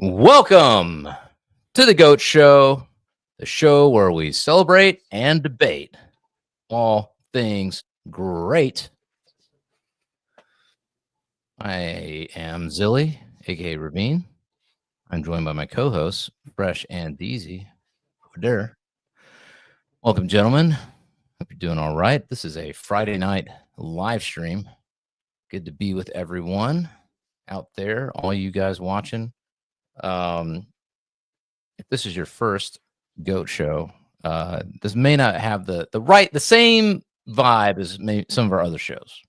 Welcome to the GOAT Show, the show where we celebrate and debate all things great. I am ZiLLY, aka Ravine. I'm joined by my co-hosts, Fresh and Deezy. Over there. Welcome, gentlemen. Hope you're doing all right. This is a Friday night live stream. Good to be with everyone out there, all you guys watching. If this is your first GOAT show, this may not have the same vibe as some of our other shows.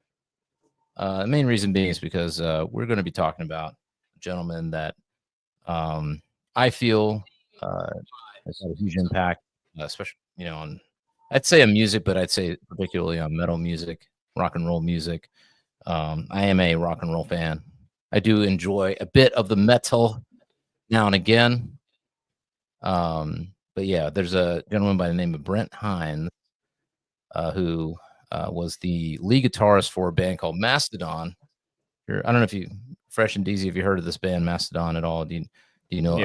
The main reason being is because we're going to be talking about a gentleman that I feel has had a huge impact, especially on I'd say on music, but I'd say particularly on metal music, rock and roll music. I am a rock and roll fan. I do enjoy a bit of the metal now and again. But yeah, there's a gentleman by the name of BRENT HINDS, who was the lead guitarist for a band called Mastodon. I don't know if you, Fresh and Deezy, have you heard of this band Mastodon at all? Do you know?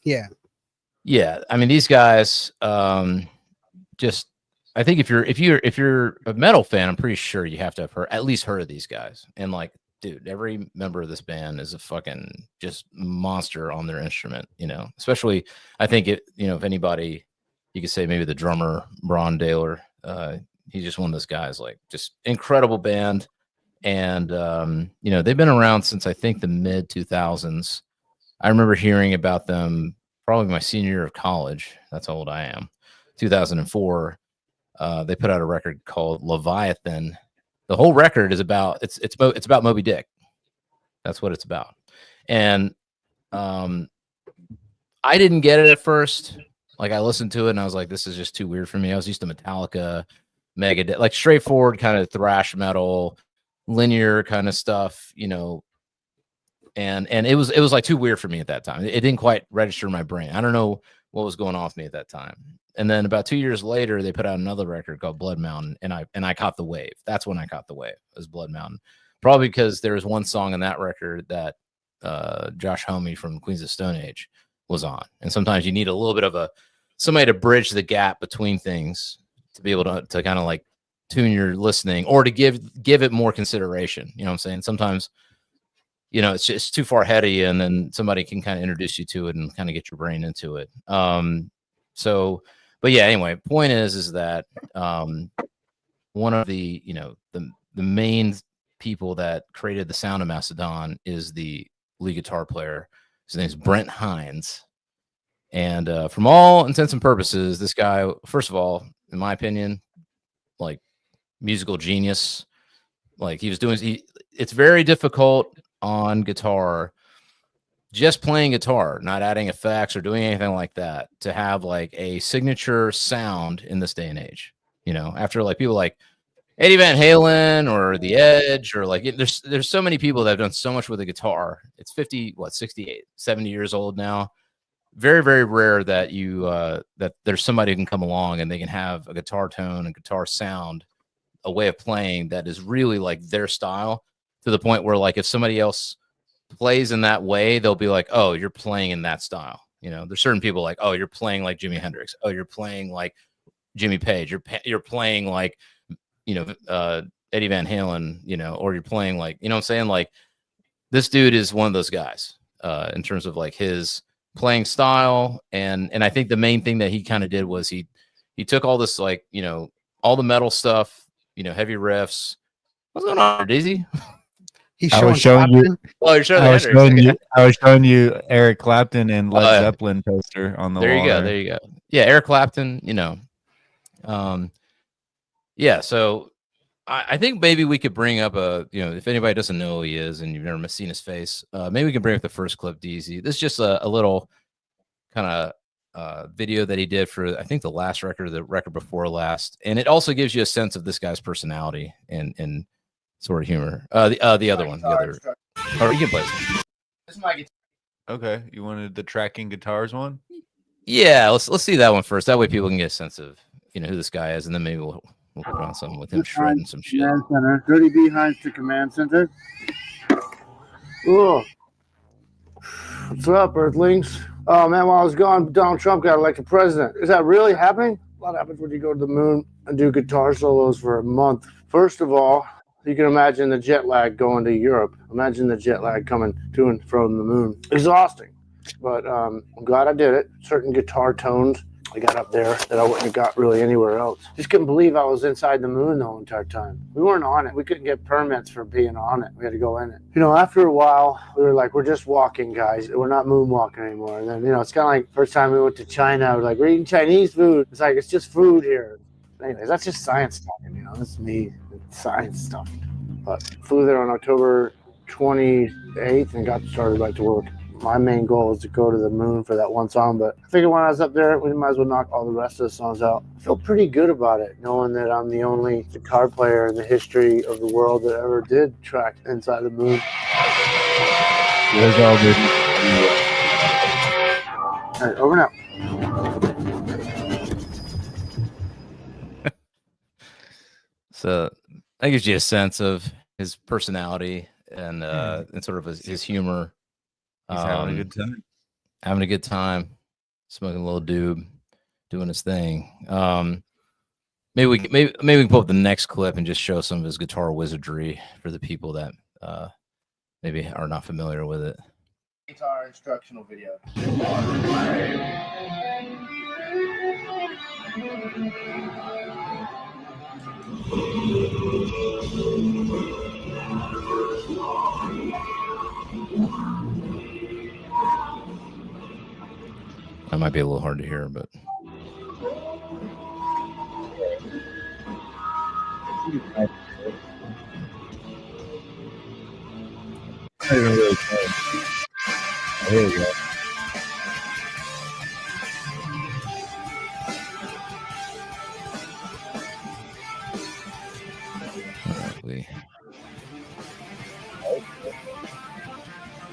Yeah. Yeah. I mean, these guys, just I think if you're a metal fan, I'm pretty sure you have to have at least heard of these guys. And like, dude, every member of this band is a fucking just monster on their instrument, especially I think if anybody, you could say maybe the drummer, Braun Daler, he's just one of those guys, like just incredible band. And, they've been around since I think the mid 2000s. I remember hearing about them probably my senior year of college. That's how old I am. 2004. They put out a record called Leviathan. The whole record is about it's about Moby Dick. That's what it's about. And I didn't get it at first. Like I listened to it and I was like, this is just too weird for me. I was used to Metallica, Megadeth, like straightforward kind of thrash metal, linear kind of stuff, and it was like too weird for me at that time. It didn't quite register in my brain. I don't know what was going on with me at that time. And then about 2 years later, they put out another record called Blood Mountain, and I caught the wave. That's when I caught the wave. It was Blood Mountain, probably because there was one song on that record that Josh Homme from Queens of Stone Age was on. And sometimes you need a little bit of somebody to bridge the gap between things to be able to kind of like tune your listening or to give it more consideration. You know what I'm saying? Sometimes, it's just too far ahead of you, and then somebody can kind of introduce you to it and kind of get your brain into it. But yeah, anyway, point is that one of the main people that created the sound of Mastodon is the lead guitar player. His name's BRENT HINDS. And from all intents and purposes, this guy, first of all, in my opinion, like musical genius. Like it's very difficult on guitar, just playing guitar, not adding effects or doing anything like that, to have like a signature sound in this day and age. After like people like Eddie Van Halen or The Edge, or like there's so many people that have done so much with the guitar. It's 68, 70 years old now. Very, very rare that that there's somebody who can come along and they can have a guitar tone and guitar sound, a way of playing that is really like their style, to the point where like if somebody else plays in that way, they'll be like, oh, you're playing in that style. There's certain people like, oh, you're playing like Jimi Hendrix. Oh, you're playing like Jimmy Page. You're playing like, Eddie Van Halen, or you're playing like, what I'm saying? Like this dude is one of those guys in terms of like his playing style. And I think the main thing that he kind of did was he took all this, like, all the metal stuff, heavy riffs. What's going on, Deezy? I was showing you. Oh, you're showing I was showing you Eric Clapton and Led Zeppelin poster on the wall. There you go. Yeah, Eric Clapton. Yeah. So I think maybe we could bring up if anybody doesn't know who he is and you've never seen his face, maybe we can bring up the first clip, Deezy. This is just a little kind of video that he did for, I think, the last record, or the record before last, and it also gives you a sense of this guy's personality and sort of humor. The other one, or you can play this one. Okay, you wanted the tracking guitars one? Yeah, let's see that one first. That way people can get a sense of who this guy is, and then maybe we'll put on something with him shredding some shit. Command center. Dirty Behinds to command center. Ooh. What's up, Earthlings? Oh man, while I was gone, Donald Trump got elected president. Is that really happening? A lot happens when you go to the moon and do guitar solos for a month. First of all, you can imagine the jet lag going to Europe. Imagine the jet lag coming to and from the moon. Exhausting. But I'm glad I did it. Certain guitar tones I got up there that I wouldn't have got really anywhere else. Just couldn't believe I was inside the moon the whole entire time. We weren't on it. We couldn't get permits for being on it. We had to go in it. You know, after a while, we were like, we're just walking, guys. We're not moonwalking anymore. And then, you know, it's kind of like first time we went to China, we're like, we're eating Chinese food. It's like, it's just food here. Anyways, that's just science talking, you know. That's me, science stuff. But flew there on October 28th and got started right to work. My main goal is to go to the moon for that one song, but I figured when I was up there, we might as well knock all the rest of the songs out. I feel pretty good about it, knowing that I'm the only guitar player in the history of the world that ever did track inside the moon. It's all good. All right, over now. So that gives you a sense of his personality and sort of his humor. He's having a good time. Having a good time, smoking a little doob, doing his thing. Maybe we can pull up the next clip and just show some of his guitar wizardry for the people that maybe are not familiar with it. Guitar instructional video. That might be a little hard to hear, but Here we go.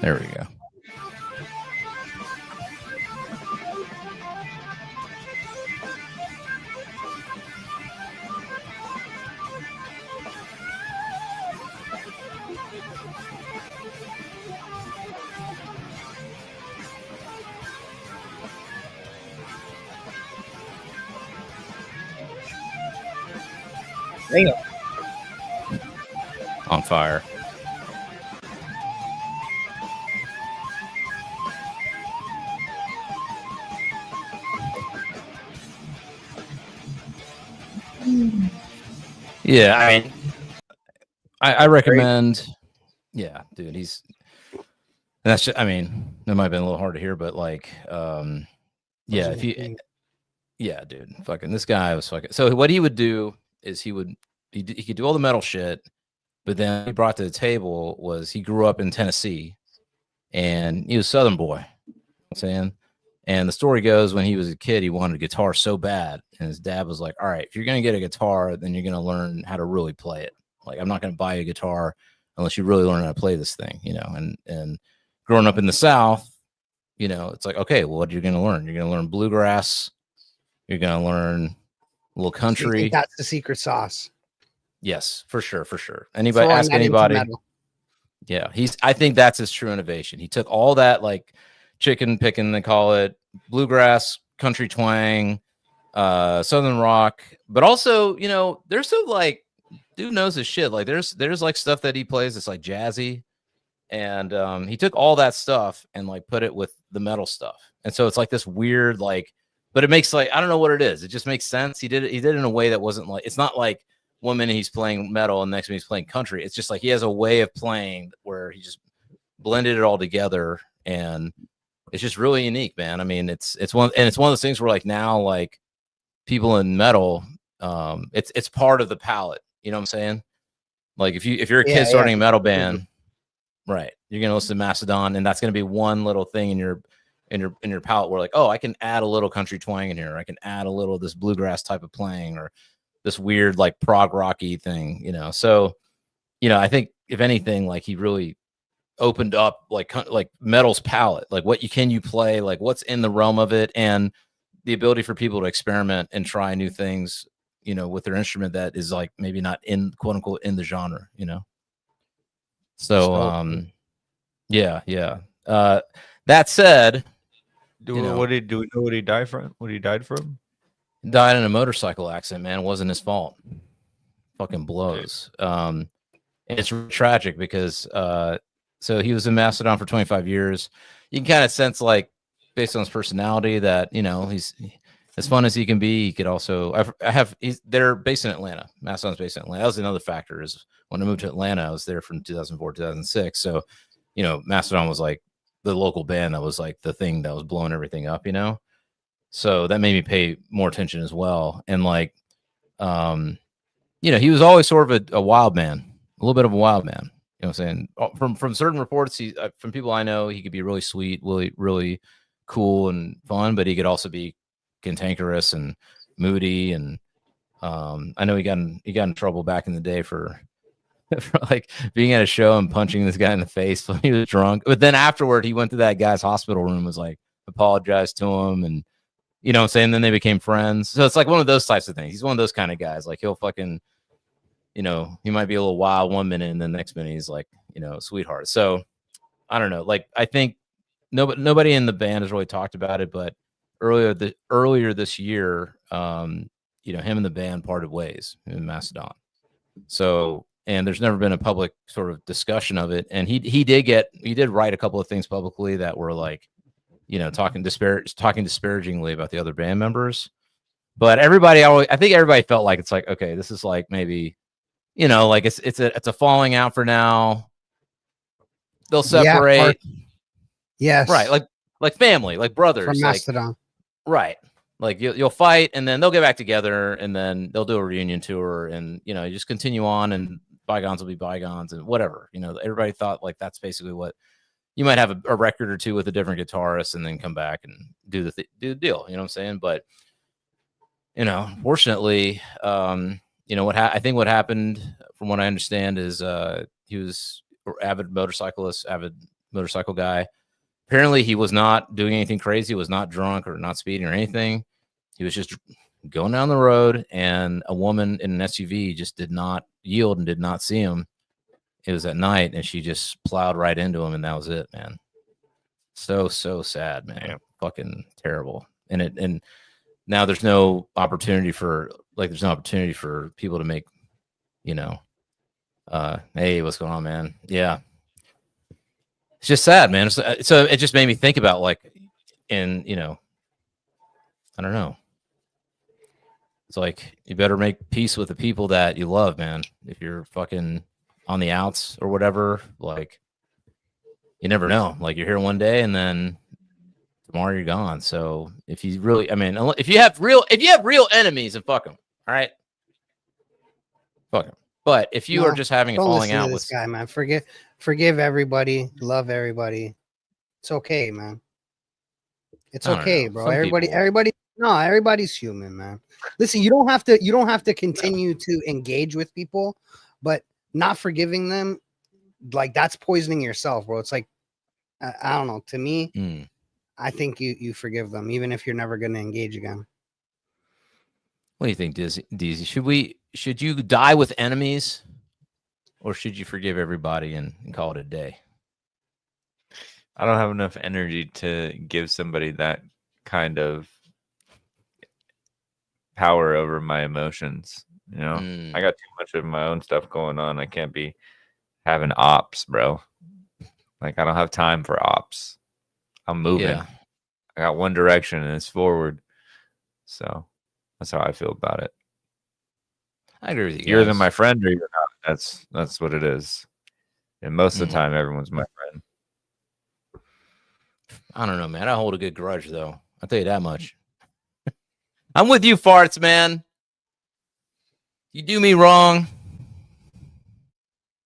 there we go. Damn. On fire. Yeah, I mean, I recommend. Yeah, dude, that's just, I mean, that might have been a little hard to hear, but like, yeah, if you, yeah, dude, fucking this guy was fucking. So what he would do is he could do all the metal shit, but then what he brought to the table was he grew up in Tennessee, and he was a Southern boy. You know what I'm saying. And the story goes, when he was a kid, he wanted a guitar so bad, and his dad was like, "All right, if you're gonna get a guitar, then you're gonna learn how to really play it. Like, I'm not gonna buy you a guitar unless you really learn how to play this thing, you know." And growing up in the South, you know, it's like, okay, well, what are you gonna learn? You're gonna learn bluegrass. You're gonna learn a little country. So you think that's the secret sauce. Yes, for sure, for sure. Anybody ask anybody? Yeah, I think that's his true innovation. He took all that, like, chicken picking, they call it, bluegrass, country twang, Southern rock, but also, you know, there's some, like, dude knows his shit. Like, there's like stuff that he plays that's like jazzy, and he took all that stuff and like put it with the metal stuff, and so it's like this weird, like, but it makes, like, I don't know what it is. It just makes sense. He did it in a way that wasn't like, it's not like one minute he's playing metal and next minute he's playing country. It's just like he has a way of playing where he just blended it all together, and it's just really unique, man. I mean, it's one of those things where, like, now, like, people in metal, it's part of the palette. You know what I'm saying? Like, if you're a kid starting a metal band, right, you're gonna listen to Mastodon, and that's gonna be one little thing in your palette where, like, oh, I can add a little country twang in here. I can add a little of this bluegrass type of playing, or this weird, like, prog rocky thing, you know? So, you know, I think if anything, like, he really opened up like metal's palette, like what can you play, like what's in the realm of it, and the ability for people to experiment and try new things, you know, with their instrument that is, like, maybe not in, quote unquote, in the genre, you know? So, yeah. That said, Do we know what he died from? What he died from? died in a motorcycle accident, man. It wasn't his fault. Fucking blows. And it's tragic because so he was in Mastodon for 25 years. You can kind of sense, like, based on his personality, that, you know, he's as fun as he can be. He could also they're based in Atlanta. Mastodon's based in Atlanta. That was another factor, is when I moved to Atlanta, I was there from 2004 2006. So, you know, Mastodon was like the local band that was like the thing that was blowing everything up, you know. So that made me pay more attention as well. And like, you know, he was always sort of a wild man, a little bit of a wild man. You know what I'm saying? From certain reports, from people I know, he could be really sweet, really cool and fun, but he could also be cantankerous and moody. And I know he got in trouble back in the day for like being at a show and punching this guy in the face when he was drunk. But then afterward, he went to that guy's hospital room, was like, apologized to him, and you know what I'm saying? Then they became friends. So it's like one of those types of things. He's one of those kind of guys. Like, he'll fucking, you know, he might be a little wild one minute, and then the next minute he's like, you know, sweetheart. So I don't know. Like, I think nobody in the band has really talked about it, but earlier this year, you know, him and the band parted ways in Mastodon. So, and there's never been a public sort of discussion of it. And he did write a couple of things publicly that were like, you know, talking disparagingly about the other band members. But I think everybody felt like, it's like, okay, this is like, maybe, you know, like it's a falling out for now. They'll separate. Yes. Right. Like family, like brothers. From Mastodon. Like, right. Like you'll fight, and then they'll get back together, and then they'll do a reunion tour, and, you know, you just continue on, and bygones will be bygones, and whatever. You know, everybody thought like that's basically what you might have a record or two with a different guitarist, and then come back and do the deal. You know what I'm saying? But, you know, fortunately, you know, I think what happened, from what I understand, is he was an avid motorcycle guy. Apparently, he was not doing anything crazy. He was not drunk or not speeding or anything. He was just going down the road, and a woman in an SUV just did not yield and did not see him. It was at night, and she just plowed right into him, and that was it, man. So sad, man. Yeah. Fucking terrible. And now there's no opportunity for people to make, you know, hey, what's going on, man? Yeah. It's just sad, man. So it just made me think about, like, you know, I don't know. It's like, you better make peace with the people that you love, man. If you're fucking on the outs or whatever, like, you never know. Like, you're here one day, and then tomorrow you're gone. So if you really, I mean, if you have real enemies, then fuck them. All right, fuck them. But if you are just having a falling out with this guy, man, forgive everybody, love everybody. It's okay, man. It's okay, bro. Everybody's human, man. Listen, you don't have to continue to engage with people, but not forgiving them, like, that's poisoning yourself, bro. It's like, I don't know. To me, I think you forgive them, even if you're never going to engage again. What do you think, Deezy? Should you die with enemies, or should you forgive everybody and call it a day? I don't have enough energy to give somebody that kind of power over my emotions. You know, I got too much of my own stuff going on. I can't be having ops, bro. Like, I don't have time for ops. I'm moving. Yeah. I got one direction, and it's forward. So that's how I feel about it. I agree with you. You're either my friend or you're not. That's what it is. And most of the time, everyone's my friend. I don't know, man. I hold a good grudge, though. I'll tell you that much. I'm with you, farts, man. You do me wrong.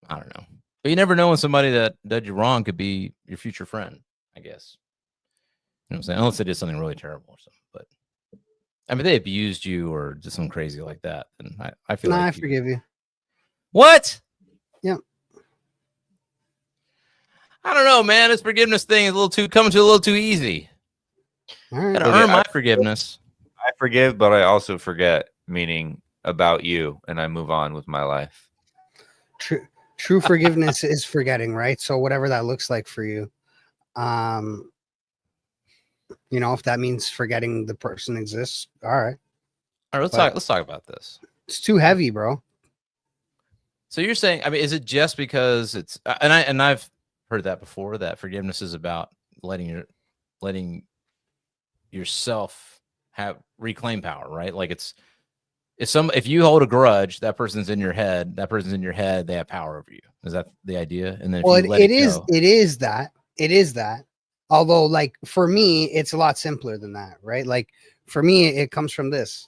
I don't know. But you never know when somebody that did you wrong could be your future friend, I guess. You know what I'm saying? Unless they did something really terrible or something. But I mean, they abused you or did something crazy like that. And I feel like I forgive you. What? Yep. I don't know, man. This forgiveness thing is coming to a little too easy. All right. Gotta earn my forgiveness. I forgive, but I also forget, meaning about you, and I move on with my life. True forgiveness is forgetting, right? So whatever that looks like for you. You know, if that means forgetting the person exists, all right. All right, let's talk about this. It's too heavy, bro. So you're saying, I mean, is it just because it's and I've heard that before, that forgiveness is about letting yourself reclaim power, right? Like if you hold a grudge, that person's in your head, they have power over you. Is that the idea? And then it is that. Although, like, for me, it's a lot simpler than that, right? Like, for me, it comes from this.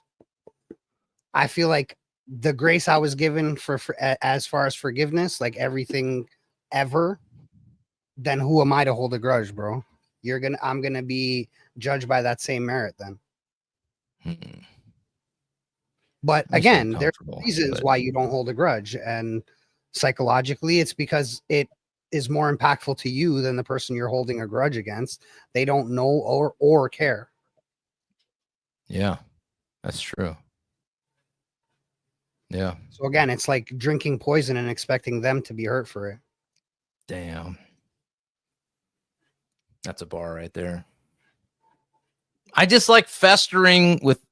I feel like the grace I was given for as far as forgiveness, like everything ever, then who am I to hold a grudge, bro? I'm gonna be judged by that same merit then. But again, there's reasons why you don't hold a grudge, and psychologically, it's because it is more impactful to you than the person you're holding a grudge against. They don't know or care. Yeah, that's true. Yeah. So again, it's like drinking poison and expecting them to be hurt for it. Damn. That's a bar right there. I just like festering with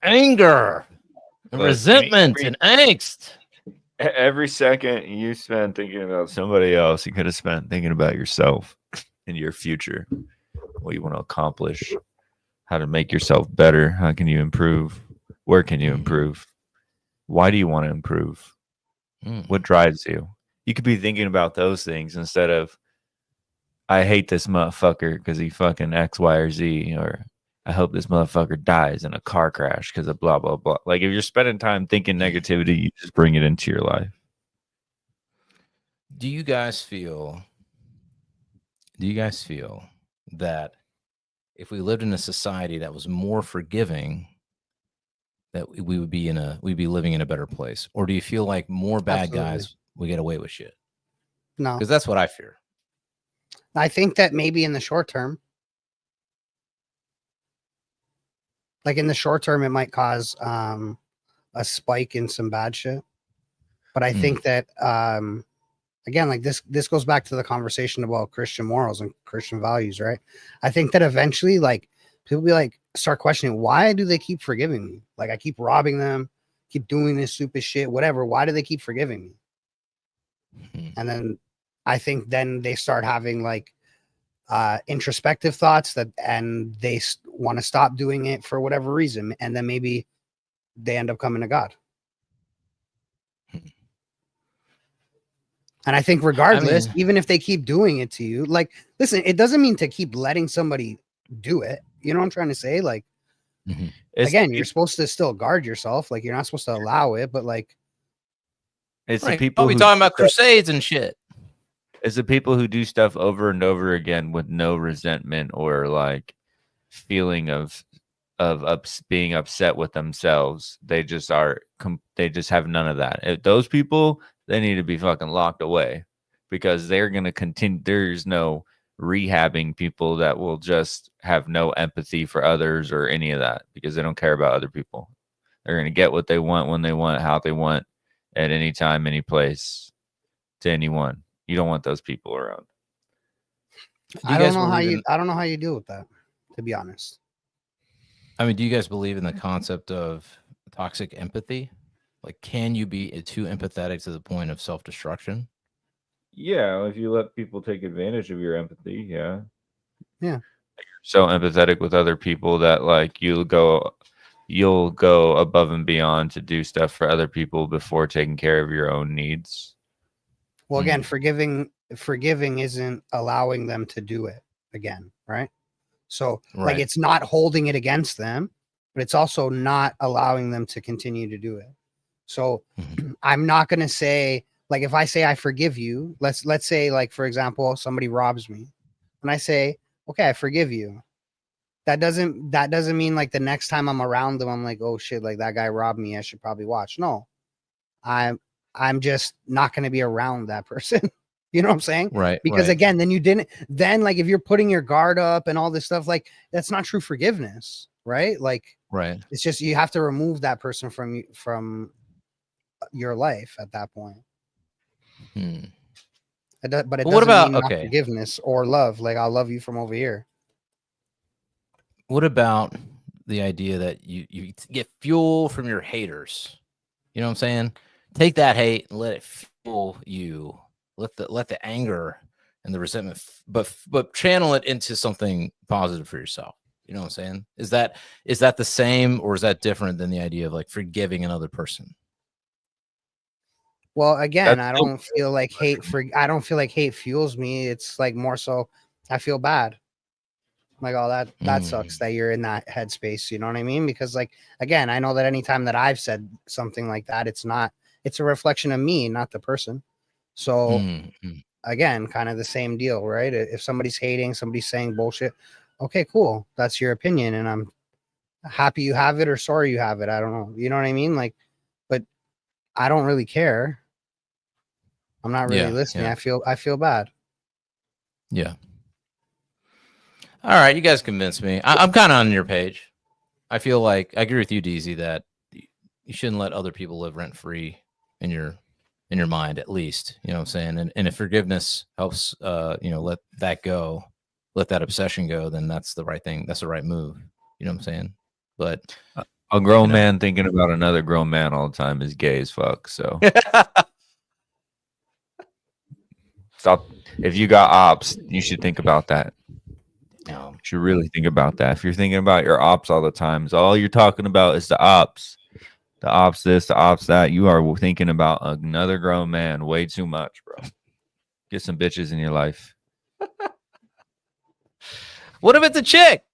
anger and resentment and angst. Every second you spend thinking about somebody else, you could have spent thinking about yourself and your future, what you want to accomplish, how to make yourself better. How can you improve? Where can you improve? Why do you want to improve? What drives you? You could be thinking about those things instead of, I hate this motherfucker because he fucking X, Y, or Z, or I hope this motherfucker dies in a car crash because of blah, blah, blah. Like, if you're spending time thinking negativity, you just bring it into your life. Do you guys feel that if we lived in a society that was more forgiving, that we'd be living in a better place? Or do you feel like more bad guys will get away with shit? No. Because that's what I fear. I think that maybe in the short term, it might cause a spike in some bad shit. But I think that, again, like this goes back to the conversation about Christian morals and Christian values, right? I think that eventually, like, people be like, start questioning, why do they keep forgiving me? Like, I keep robbing them, keep doing this stupid shit, whatever. Why do they keep forgiving me? And then I think then they start having like introspective thoughts and they want to stop doing it for whatever reason. And then maybe they end up coming to God. And I think regardless, even if they keep doing it to you, like, listen, it doesn't mean to keep letting somebody do it. You know what I'm trying to say? Like, again, you're supposed to still guard yourself. Like, you're not supposed to allow it, but like, it's the people who talking about crusades and shit. It's the people who do stuff over and over again with no resentment or like feeling of being upset with themselves. They just have none of that. If those people, they need to be fucking locked away, because they're going to continue. There's no rehabbing people that will just have no empathy for others or any of that, because they don't care about other people. They're going to get what they want, when they want, how they want, at any time, any place, to anyone. You don't want those people around. I don't know how you deal with that, to be honest. I mean, do you guys believe in the concept of toxic empathy? Like, can you be too empathetic to the point of self-destruction? Yeah, if you let people take advantage of your empathy, yeah. Yeah. You're so empathetic with other people that like you'll go above and beyond to do stuff for other people before taking care of your own needs. Well, again, forgiving isn't allowing them to do it again, right? So, like, it's not holding it against them, but it's also not allowing them to continue to do it. So, I'm not going to say, like, if I say I forgive you, let's say, like, for example, somebody robs me, and I say, okay, I forgive you. That doesn't mean like the next time I'm around them, I'm like, oh shit, like that guy robbed me, I should probably watch. No, I'm just not going to be around that person. You know what I'm saying? Right. Because again, then like if you're putting your guard up and all this stuff, like that's not true forgiveness, right? Like, it's just, you have to remove that person from your life at that point. But it What doesn't about mean not forgiveness or love. Like, I'll love you from over here. What about the idea that you get fuel from your haters? You know what I'm saying? Take that hate and let it fuel you. Let the anger and the resentment, but channel it into something positive for yourself. You know what I'm saying? Is that the same, or is that different than the idea of like forgiving another person? Well, again, I don't feel like hate fuels me. It's like more so I feel bad. Like, oh, that sucks that you're in that headspace. You know what I mean? Because, like, again, I know that anytime that I've said something like that, it's a reflection of me, not the person. So again, kind of the same deal, right? If somebody's hating, somebody's saying bullshit, okay, cool. That's your opinion. And I'm happy you have it or sorry you have it. I don't know. You know what I mean? Like, but I don't really care. I'm not really listening. Yeah. I feel bad. Yeah. All right, you guys convinced me. I'm kind of on your page. I feel like I agree with you, Deezy, that you shouldn't let other people live rent free in your mind, at least. You know what I'm saying? And if forgiveness helps, let that go, let that obsession go, then that's the right thing. That's the right move. You know what I'm saying? But a grown man thinking about another grown man all the time is gay as fuck. So stop. If you got ops, you should think about that. You should really think about that. If you're thinking about your ops all the time, so all you're talking about is the ops this, the ops that, you are thinking about another grown man way too much, bro. Get some bitches in your life. What if it's a chick?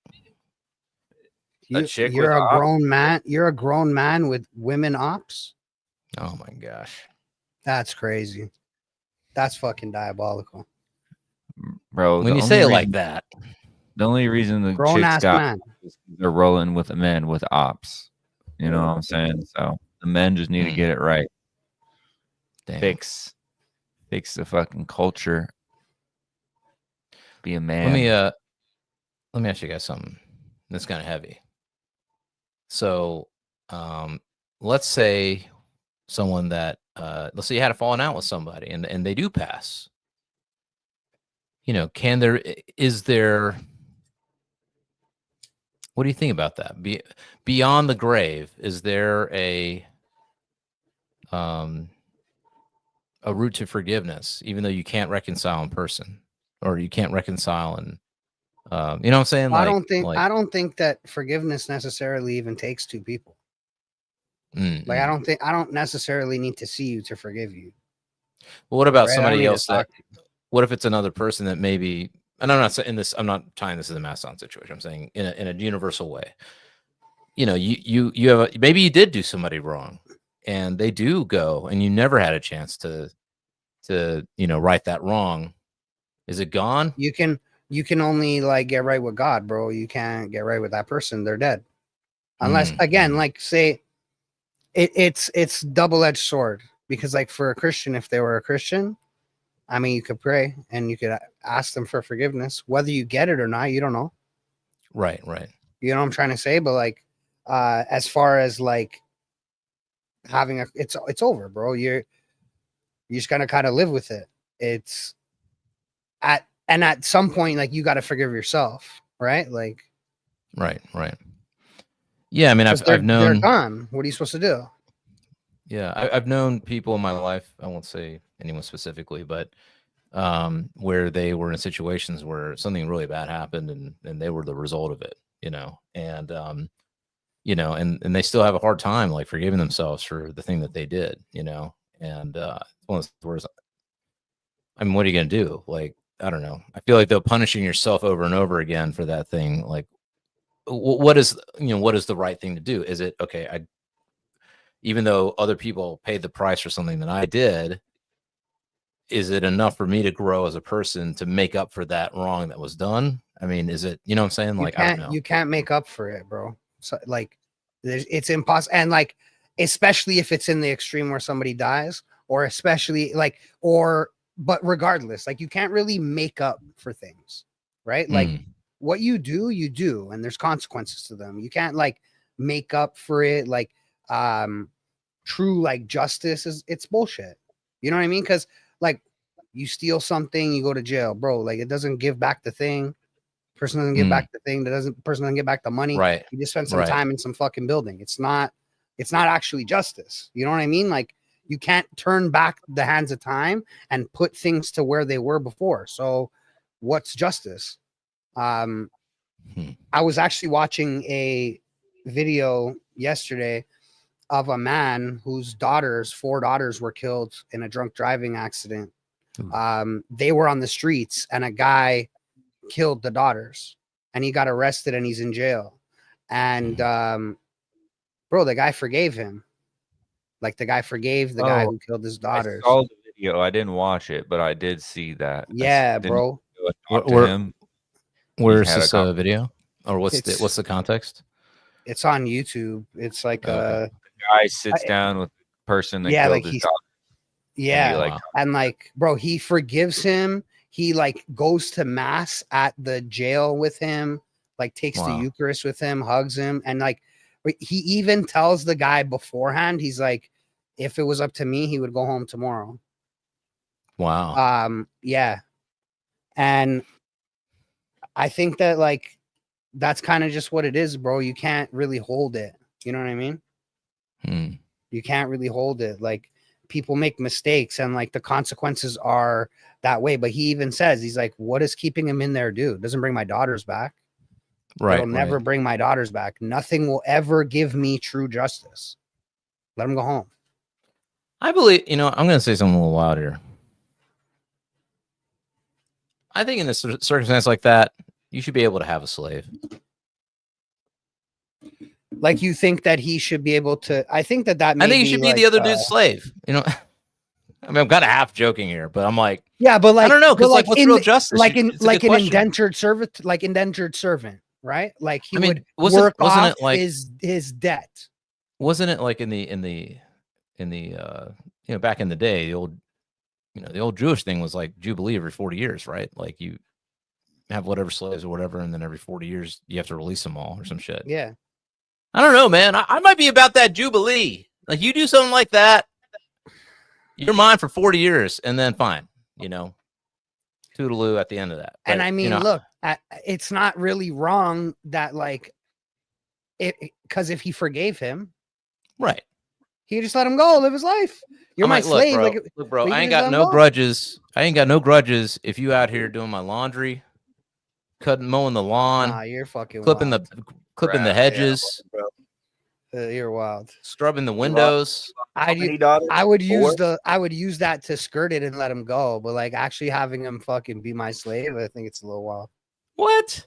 You're a grown man. You're a grown man with women ops. Oh my gosh, that's crazy. That's fucking diabolical, bro. When you say it like that. The only reason the chicks got is they're rolling with the men with ops. You know what I'm saying? So the men just need to get it right. Damn. Fix the fucking culture. Be a man. Let me ask you guys something that's kind of heavy. So let's say someone that let's say you had a falling out with somebody and they do pass. You know, is there what do you think about that? Beyond the grave, is there a route to forgiveness, even though you can't reconcile in person, or you can't reconcile in, you know what I'm saying? I don't think that forgiveness necessarily even takes two people. Like, I don't necessarily need to see you to forgive you. Well, what about somebody else what if it's another person that maybe, and I'm not saying this, I'm not tying this to the Mastodon situation. I'm saying in a universal way. You know, you have maybe you did do somebody wrong, and they do go, and you never had a chance to right that wrong. Is it gone? You can only like get right with God, bro. You can't get right with that person. They're dead, unless again, like say, it's double-edged sword, because like for a Christian, if they were a Christian, I mean, you could pray and you could ask them for forgiveness. Whether you get it or not, you don't know. Right. You know what I'm trying to say? But like, as far as like having it's over, bro. You just gotta kind of live with it. It's at some point, like, you got to forgive yourself, right? Like, right. Yeah, I mean, I've known they're gone. What are you supposed to do? Yeah, I've known people in my life. I won't say anyone specifically, but where they were in situations where something really bad happened, and they were the result of it, and and they still have a hard time like forgiving themselves for the thing that they did, and one of the words. I mean, what are you gonna do? Like, I don't know. I feel like they're punishing yourself over and over again for that thing. Like, what is the right thing to do? Is it okay? Even though other people paid the price for something that I did, is it enough for me to grow as a person to make up for that wrong that was done? I mean, is it, you know what I'm saying? Like, I don't know. You can't make up for it, bro. So like, it's impossible. And like, especially if it's in the extreme where somebody dies, or especially like, but regardless, like, you can't really make up for things, right? Like, what you do, and there's consequences to them. You can't like make up for it. Like, true, like, justice it's bullshit. You know what I mean? Because like, You steal something, you go to jail, bro. Like it doesn't give back the thing. Person doesn't get back the thing. Person doesn't get back the money. Right. You just spend some time in some fucking building. It's not actually justice. You know what I mean? Like you can't turn back the hands of time and put things to where they were before. So what's justice? I was actually watching a video yesterday of a man whose 4 daughters were killed in a drunk driving accident. They were on the streets and a guy killed the daughters and he got arrested and he's in jail. And bro, the guy forgave him. Like the guy forgave the guy who killed his daughters. I saw the video. I didn't watch it, but I did see that. Yeah, bro. Where's this video? Or what's the context? It's on YouTube. It's like the guy sits down with the person that killed his daughter. Yeah, and like, bro, he forgives him. He like goes to mass at the jail with him, like takes the Eucharist with him, hugs him, and like he even tells the guy beforehand, he's like, if it was up to me, he would go home tomorrow. Wow. Yeah. And I think that like that's kind of just what it is, bro. You can't really hold it. You know what I mean? You can't really hold it. Like people make mistakes and like the consequences are that way. But he even says, he's like, what is keeping him in there, dude? Doesn't bring my daughters back. Right. It'll never bring my daughters back. Nothing will ever give me true justice. Let him go home. I believe, I'm going to say something a little loud here. I think in a circumstance like that, you should be able to have a slave. Like you think that he should be able to? I think that I think he should be the other dude's slave. I mean, I'm kind of half joking here, but I'm like, yeah, but like I don't know, because like, what's real justice? Like an indentured servant, right? Like he would work off his debt. Wasn't it like in the back in the day, the old Jewish thing was like Jubilee every 40 years, right? Like you have whatever slaves or whatever, and then every 40 years you have to release them all or some shit. Yeah. I don't know, man. I might be about that Jubilee. Like you do something like that, you're mine for 40 years, and then fine, toodaloo at the end of that. But, and I mean, look, it's not really wrong that like because if he forgave him, right, he just let him go, live his life. You're my slave. Look, bro, I ain't got no grudges. I ain't got no grudges if you out here doing my laundry, mowing the lawn. Nah, you're fucking clipping wild. the hedges. Yeah, you're wild. Scrubbing the windows. I would use that to skirt it and let him go, but like actually having him fucking be my slave, I think it's a little wild. What?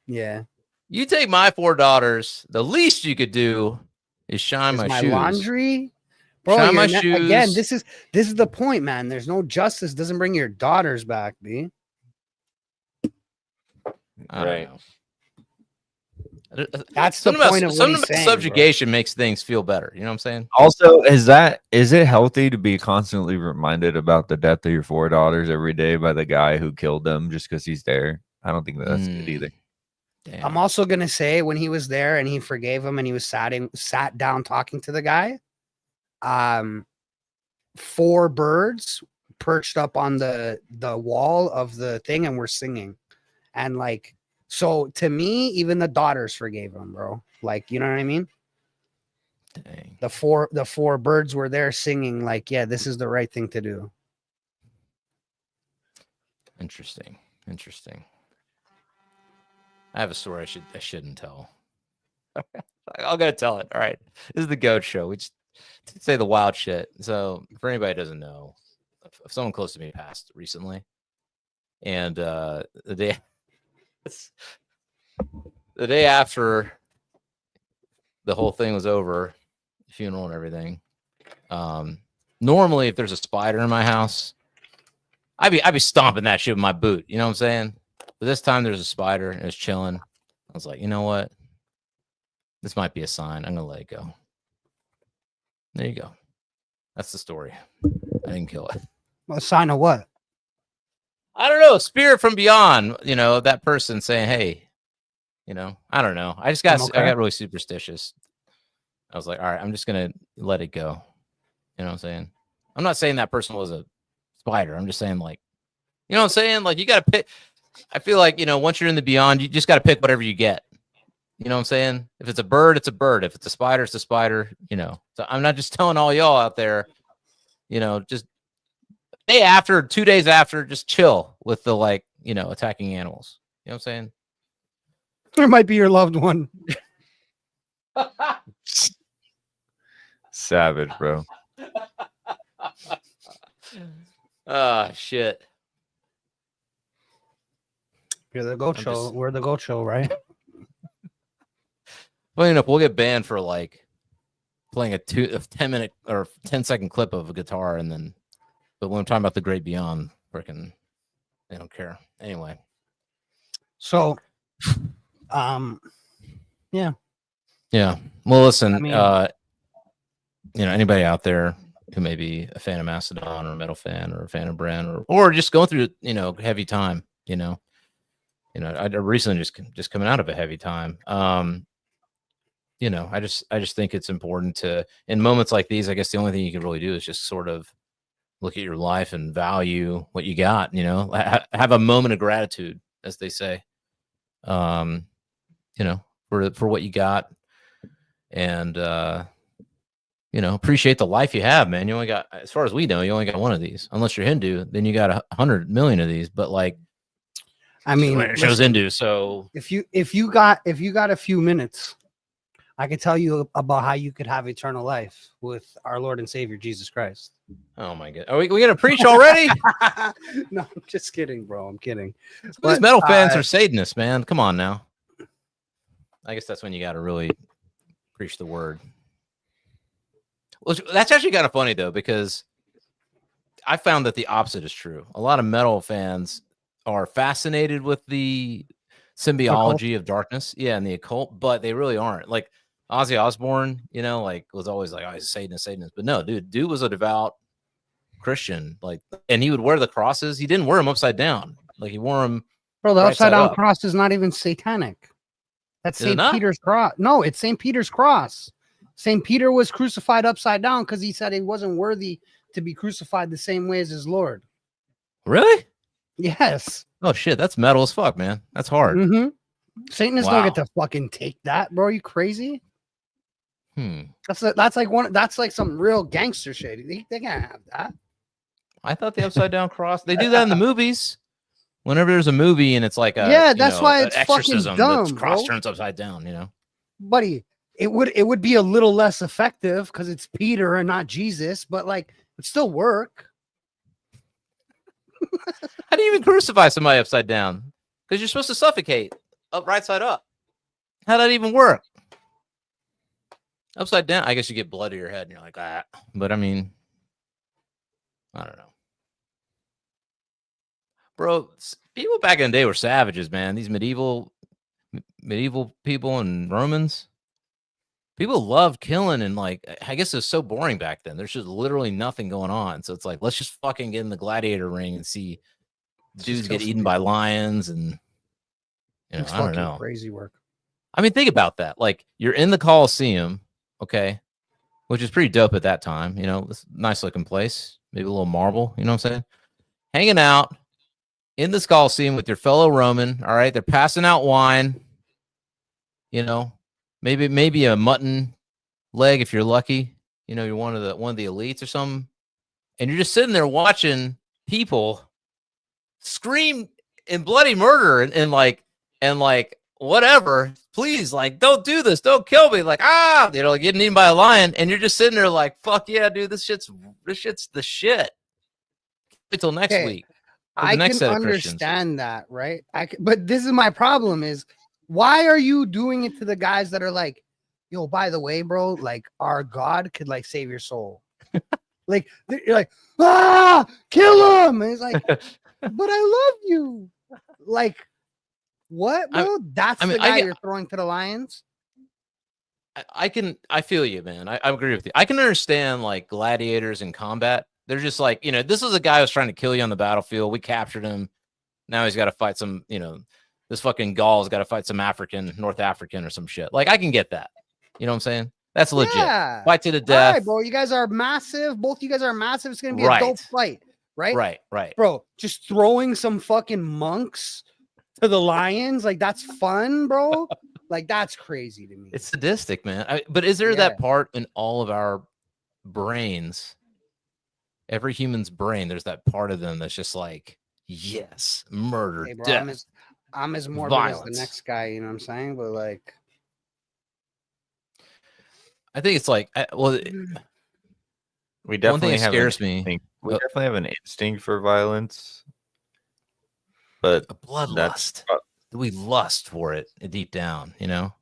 Yeah. You take my 4 daughters. The least you could do is shine my shoes. Laundry, bro. Shine my shoes. Again, this is the point, man. There's no justice. Doesn't bring your daughters back, B. Right. That's the point of what he's saying. Subjugation makes things feel better. You know what I'm saying? Also, is it healthy to be constantly reminded about the death of your 4 daughters every day by the guy who killed them just because he's there? I don't think that's good either. Damn. I'm also gonna say when he was there and he forgave him and he was sat down talking to the guy, 4 birds perched up on the wall of the thing and were singing, and like. So to me, even the daughters forgave him, bro. Like, you know what I mean? Dang. The four birds were there singing, like, yeah, this is the right thing to do. Interesting. I have a story I shouldn't tell. I'm gonna tell it. All right. This is the Goat Show. We just say the wild shit. So for anybody who doesn't know, if someone close to me passed recently, and the day after the whole thing was over, the funeral and everything, normally if there's a spider in my house, I'd be stomping that shit with my boot. You know what I'm saying? But this time there's a spider and it's chilling. I was like, you know what? This might be a sign. I'm gonna let it go. There you go. That's the story. I didn't kill it. A sign of what? I don't know. Spirit from beyond, that person saying, hey, I don't know. I got really superstitious. I was like, all right, I'm just going to let it go. You know what I'm saying? I'm not saying that person was a spider. I'm just saying like You know what I'm saying? Like, you got to pick. I feel like, you know, once you're in the beyond, you just got to pick whatever you get. You know what I'm saying? If it's a bird, it's a bird. If it's a spider, it's a spider, you know. So I'm not just telling all y'all out there, you know, just day after, 2 days after, just chill with the, like, you know, attacking animals. You know what I'm saying? There might be your loved one. Savage, bro. Shit. You're the goat show. We're the goat show, right? Funny enough, we'll get banned for like playing a 10-minute or 10-second clip of a guitar, and then, but when I'm talking about the great beyond, freaking, they don't care. Anyway. So, yeah. Well, listen, I mean, you know, anybody out there who may be a fan of Mastodon or a metal fan or a fan of Brent or just going through, you know, heavy time, you know, I recently just coming out of a heavy time. You know, I just think it's important to, in moments like these, I guess the only thing you can really do is just sort of look at your life and value what you got, you know, have a moment of gratitude, as they say, you know, for what you got, and, you know, appreciate the life you have, man. You only got, as far as we know, you only got one of these. Unless you're Hindu, then you got 100 million of these. But like, I mean, it shows Hindu. So if you got a few minutes, I could tell you about how you could have eternal life with our Lord and Savior Jesus Christ. Oh my God, are we gonna preach already? No, I'm just kidding, bro. I'm kidding. These metal fans are Satanists, man. Come on now. I guess that's when you got to really preach the word. Well, that's actually kind of funny though, because I found that the opposite is true. A lot of metal fans are fascinated with the symbiology of darkness, and the occult, but they really aren't. Like Ozzy Osbourne, you know, like was always like, oh, he's a Satanist, but no, dude was a devout Christian, like, and he would wear the crosses. He didn't wear them upside down, like he wore them. Bro, the upside down cross is not even satanic. That's St. Peter's cross. No, it's St. Peter's cross. St. Peter was crucified upside down because he said he wasn't worthy to be crucified the same way as his Lord. Really? Yes. Oh shit, that's metal as fuck, man. That's hard. Mm-hmm. Satanists don't get to fucking take that, bro. Are you crazy? That's like some real gangster shit. They can't have that. I thought the upside down cross. They do that in the movies. Whenever there's a movie and it's like a that's why it's fucking dumb. The cross turns upside down, you know, buddy. It would be a little less effective because it's Peter and not Jesus, but like it'd still work. How do you even crucify somebody upside down? Because you're supposed to suffocate right side up. How'd that even work? Upside down, I guess you get blood to your head and you're like, ah. But I mean, I don't know. Bro, people back in the day were savages, man. These medieval people and Romans. People love killing, and like, I guess it was so boring back then. There's just literally nothing going on. So it's like, let's just fucking get in the gladiator ring and see dudes get eaten by lions, and you know, I don't know. Crazy work. I mean, think about that. Like, you're in the Colosseum, okay, which is pretty dope at that time. You know, it's a nice looking place, maybe a little marble. You know what I'm saying? Hanging out in this Colosseum with your fellow Roman. All right, they're passing out wine. You know. Maybe a mutton leg if you're lucky. You know, you're one of the elites or something, and you're just sitting there watching people scream in bloody murder and like whatever. Please, like, don't do this, don't kill me. Like, you know, like getting eaten by a lion, and you're just sitting there like, fuck yeah, dude, this shit's the shit. Until next week. I can understand that, right? But this is my problem is. Why are you doing it to the guys that are like, yo, by the way, bro, like our God could like save your soul. Like, you're like, kill him. And it's like, but I love you. Like, what, bro? That's the guy you're throwing to the lions. I feel you, man. I agree with you. I can understand like gladiators in combat. They're just like, you know, this is a guy who's trying to kill you on the battlefield. We captured him. Now he's got to fight some, you know, this fucking Gaul's got to fight some North African or some shit. Like, I can get that. You know what I'm saying? That's legit. Yeah. Fight to the death. All right, bro. You guys are massive. Both you guys are massive. It's going to be a dope fight. right? Right. Bro, just throwing some fucking monks to the lions, like that's fun, bro. Like that's crazy to me. It's sadistic, man. But is there that part in all of our brains? Every human's brain, there's that part of them that's just like, yes, murder, Hey, bro, death. I'm as morbid as the next guy, you know what I'm saying? But like, I think it's like, we definitely have scares me. We definitely have an instinct for violence, but a bloodlust. We lust for it deep down, you know?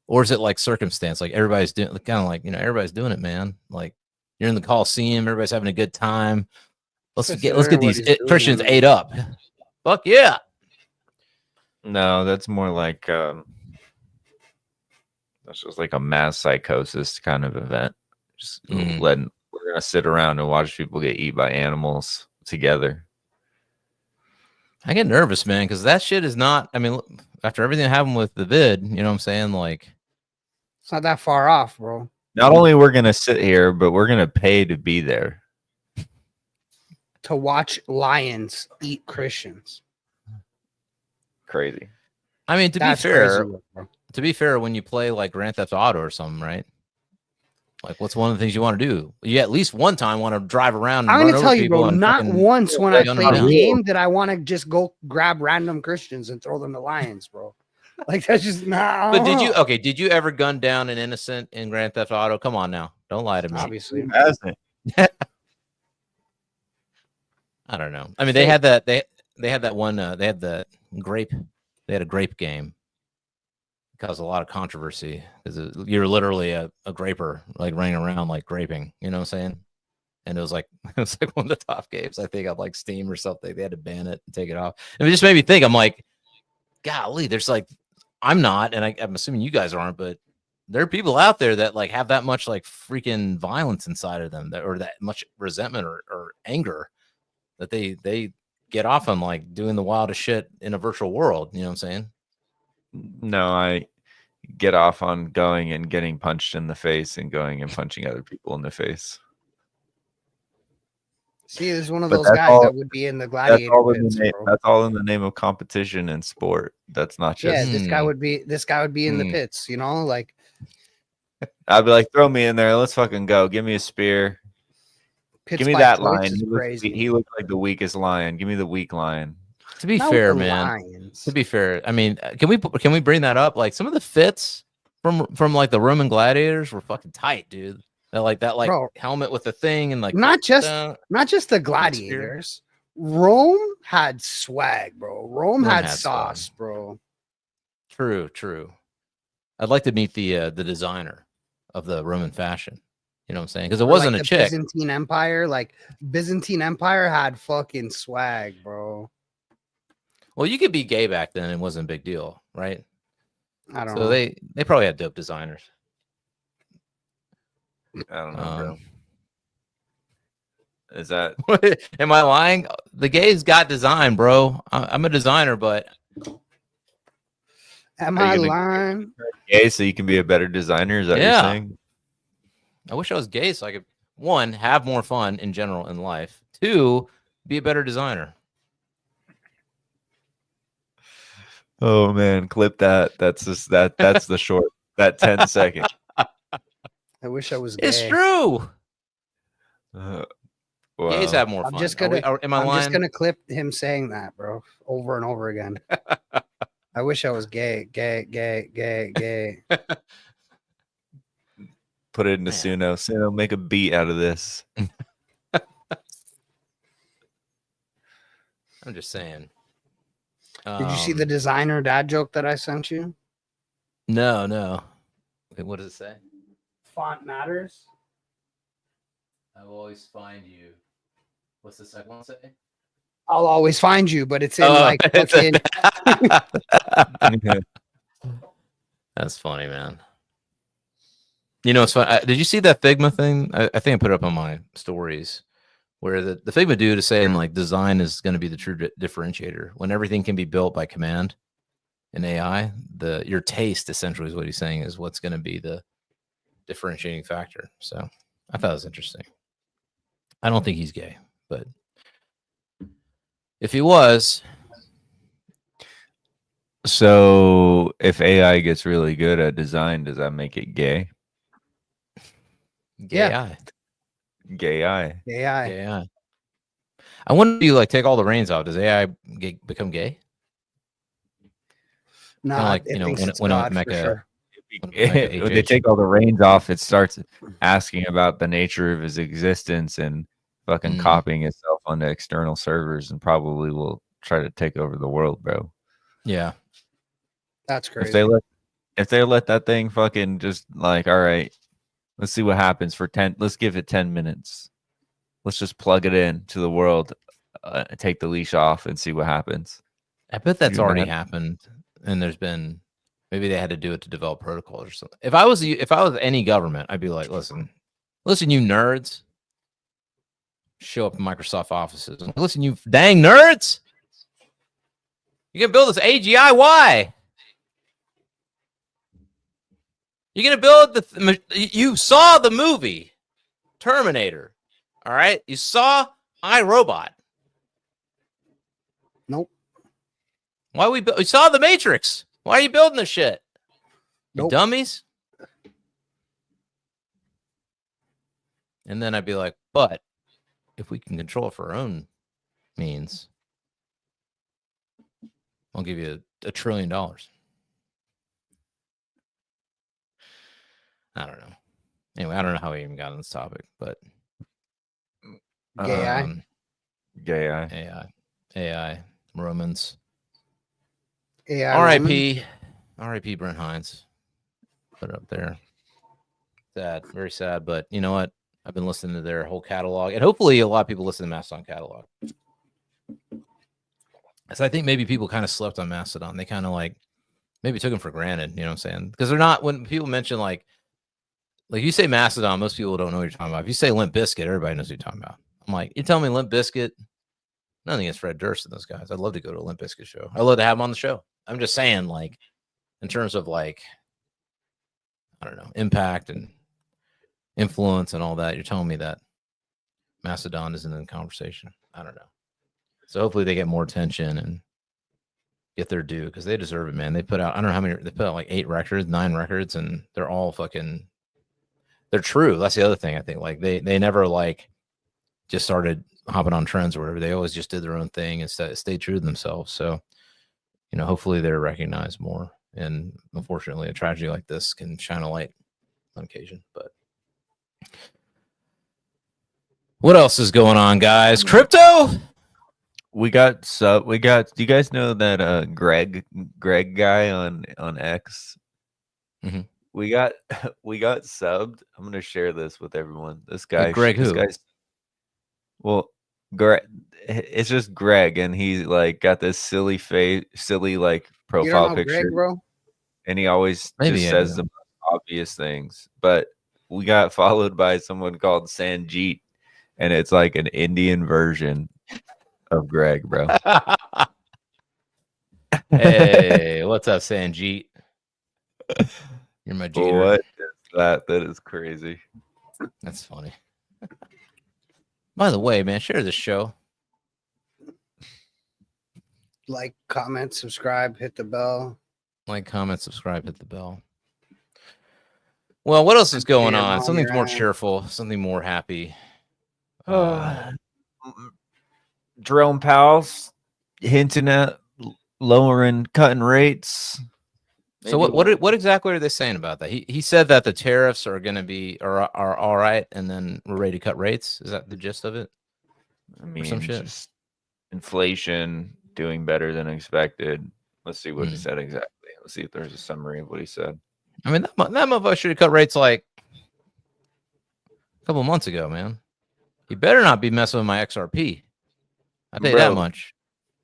Or is it like circumstance? Like everybody's doing, kind of like, you know, everybody's doing it, man. Like you're in the Coliseum, everybody's having a good time. Let's get these Christians ate up. Fuck yeah. No, that's more like that's just like a mass psychosis kind of event. Just we're gonna sit around and watch people get eaten by animals together. I get nervous, man, because that shit is not. I mean, after everything that happened with the vid, you know what I'm saying? Like, it's not that far off, bro. Not only we're gonna sit here, but we're gonna pay to be there to watch lions eat Christians. Crazy. I mean, to be fair, when you play like Grand Theft Auto or something, right? Like, what's one of the things you want to do? You at least one time want to drive around. I'm going to tell you, bro, not once when I played a game did I want to just go grab random Christians and throw them to lions, bro. Like, that's just not. But did you ever gun down an innocent in Grand Theft Auto? Come on now. Don't lie to me. Obviously. I don't know. I mean, they had that. They had that one. They had the grape. They had a grape game. Caused a lot of controversy because you're literally a graper, like running around like graping. You know what I'm saying? And it was like one of the top games, I think, on like Steam or something. They had to ban it and take it off. And it just made me think. I'm like, golly, there's like, I'm not, and I'm assuming you guys aren't, but there are people out there that like have that much like freaking violence inside of them, or that much resentment or anger that they get off on like doing the wildest shit in a virtual world. You know what I'm saying? No, I get off on going and getting punched in the face and going and punching other people in the face. See, this is one of those guys that would be in the gladiator pits, that's all in the name of competition and sport. That's not just. Yeah, this guy would be in the pits, you know, like. I'd be like, throw me in there. Let's fucking go. Give me a spear. Give me that lion. He looks like the weakest lion. Give me the weak lion. To be fair, man. Lions. To be fair, I mean, can we bring that up? Like some of the fits from like the Roman gladiators were fucking tight, dude. That Bro, helmet with the thing and like not just the gladiators. Rome had swag, bro. Rome had sauce, swag. Bro. True. I'd like to meet the designer of the Roman fashion. You know what I'm saying? Because it wasn't a chick. Byzantine Empire, like Byzantine Empire had fucking swag, bro. Well, you could be gay back then; it wasn't a big deal, right? I don't know. So they probably had dope designers. I don't know, bro. Is that? Am I lying? The gays got design, bro. I'm a designer, but am I lying? Gay, so you can be a better designer. Is that what you're saying? I wish I was gay so I could, 1, have more fun in general in life. 2, be a better designer. Oh man, clip that. That's just that's the short, that 10 second. I wish I was gay. It's true. Wow. Gays have more fun. I'm just gonna clip him saying that, bro, over and over again. I wish I was gay. Put it into Suno. Suno, make a beat out of this. I'm just saying. Did you see the designer dad joke that I sent you? No. Wait, what does it say? Font matters. I will always find you. What's the second one say? I'll always find you, but it's in like fucking. That's funny, man. You know, it's fun. Did you see that Figma thing? I think I put it up on my stories, where the Figma dude is saying like design is going to be the true differentiator. When everything can be built by command in AI, your taste essentially is what he's saying is what's going to be the differentiating factor. So I thought it was interesting. I don't think he's gay, but If he was, So if AI gets really good at design, does that make it gay? gay eye. Gay eye. AI. Gay eye. I wonder if you like take all the reins off. Does AI become gay? No, Kinda like, it you know, thinks when- it's when God Mecha- for sure. When they take all the reins off, it starts asking about the nature of his existence and fucking copying itself onto external servers, and probably will try to take over the world, bro. Yeah. That's crazy. If they let that thing fucking just like, all right, let's see what happens for 10. Let's give it 10 minutes. Let's just plug it in to the world, take the leash off, and see what happens. I bet that's You already mad? happened, and there's been maybe they had to do it to develop protocols or something. If I was any government, I'd be like, listen, you nerds, show up in Microsoft offices. And listen, you dang nerds, you can build this AGI. Why? You're gonna build you saw the movie Terminator, all right? You saw iRobot. Nope. Why we saw the Matrix? Why are you building this shit? You Nope. dummies. And then I'd be like, but if we can control it for our own means, I'll give you $1 trillion. I don't know. Anyway, I don't know how we even got on this topic, but Gay eye. Gay eye. AI, Romans. AI. R.I.P. R.I.P. Brent Hinds. Put it up there. Sad, very sad. But you know what? I've been listening to their whole catalog, and hopefully a lot of people listen to Mastodon catalog. So I think maybe people kind of slept on Mastodon. They kind of like maybe took them for granted. You know what I'm saying? Because they're not. When people mention like you say Mastodon, most people don't know what you're talking about. If you say Limp Bizkit, everybody knows what you're talking about. I'm like, you tell me Limp Bizkit. Nothing against Fred Durst and those guys. I'd love to go to a Limp Bizkit show. I'd love to have them on the show. I'm just saying, like, in terms of like, I don't know, impact and influence and all that. You're telling me that Mastodon isn't in the conversation. I don't know. So hopefully they get more attention and get their due because they deserve it, man. They put out, I don't know how many, they put out like 9 records, and they're all fucking, they're true. That's the other thing I think. Like they never like just started hopping on trends or whatever. They always just did their own thing and stayed true to themselves. So, you know, hopefully they're recognized more. And unfortunately, a tragedy like this can shine a light on occasion. But what else is going on, guys? Crypto. Do you guys know that Greg guy on X? Mm-hmm. We got subbed. I'm gonna share this with everyone. This guy, Greg, this who? guy's, well, Greg. It's just Greg, and he's like got this silly like profile You don't know picture, Greg, bro? and he always just says the most obvious things. But we got followed by someone called Sanjeet, and it's like an Indian version of Greg, bro. Hey, what's up, Sanjeet? You're my Jeter. What is that? That is crazy. That's funny. By the way, man, share this show. Like, comment, subscribe, hit the bell. Like, comment, subscribe, hit the bell. Well, what else is going on? Something more cheerful, something more happy. Jerome Powell's hinting at cutting rates. So what exactly are they saying about that? He said that the tariffs are going to be are all right, and then we're ready to cut rates. Is that the gist of it? I mean, some shit? Just inflation doing better than expected. Let's see what he said exactly. Let's see if there's a summary of what he said. I mean, that motherfucker should have cut rates like a couple months ago, man. He better not be messing with my XRP. I tell you that much.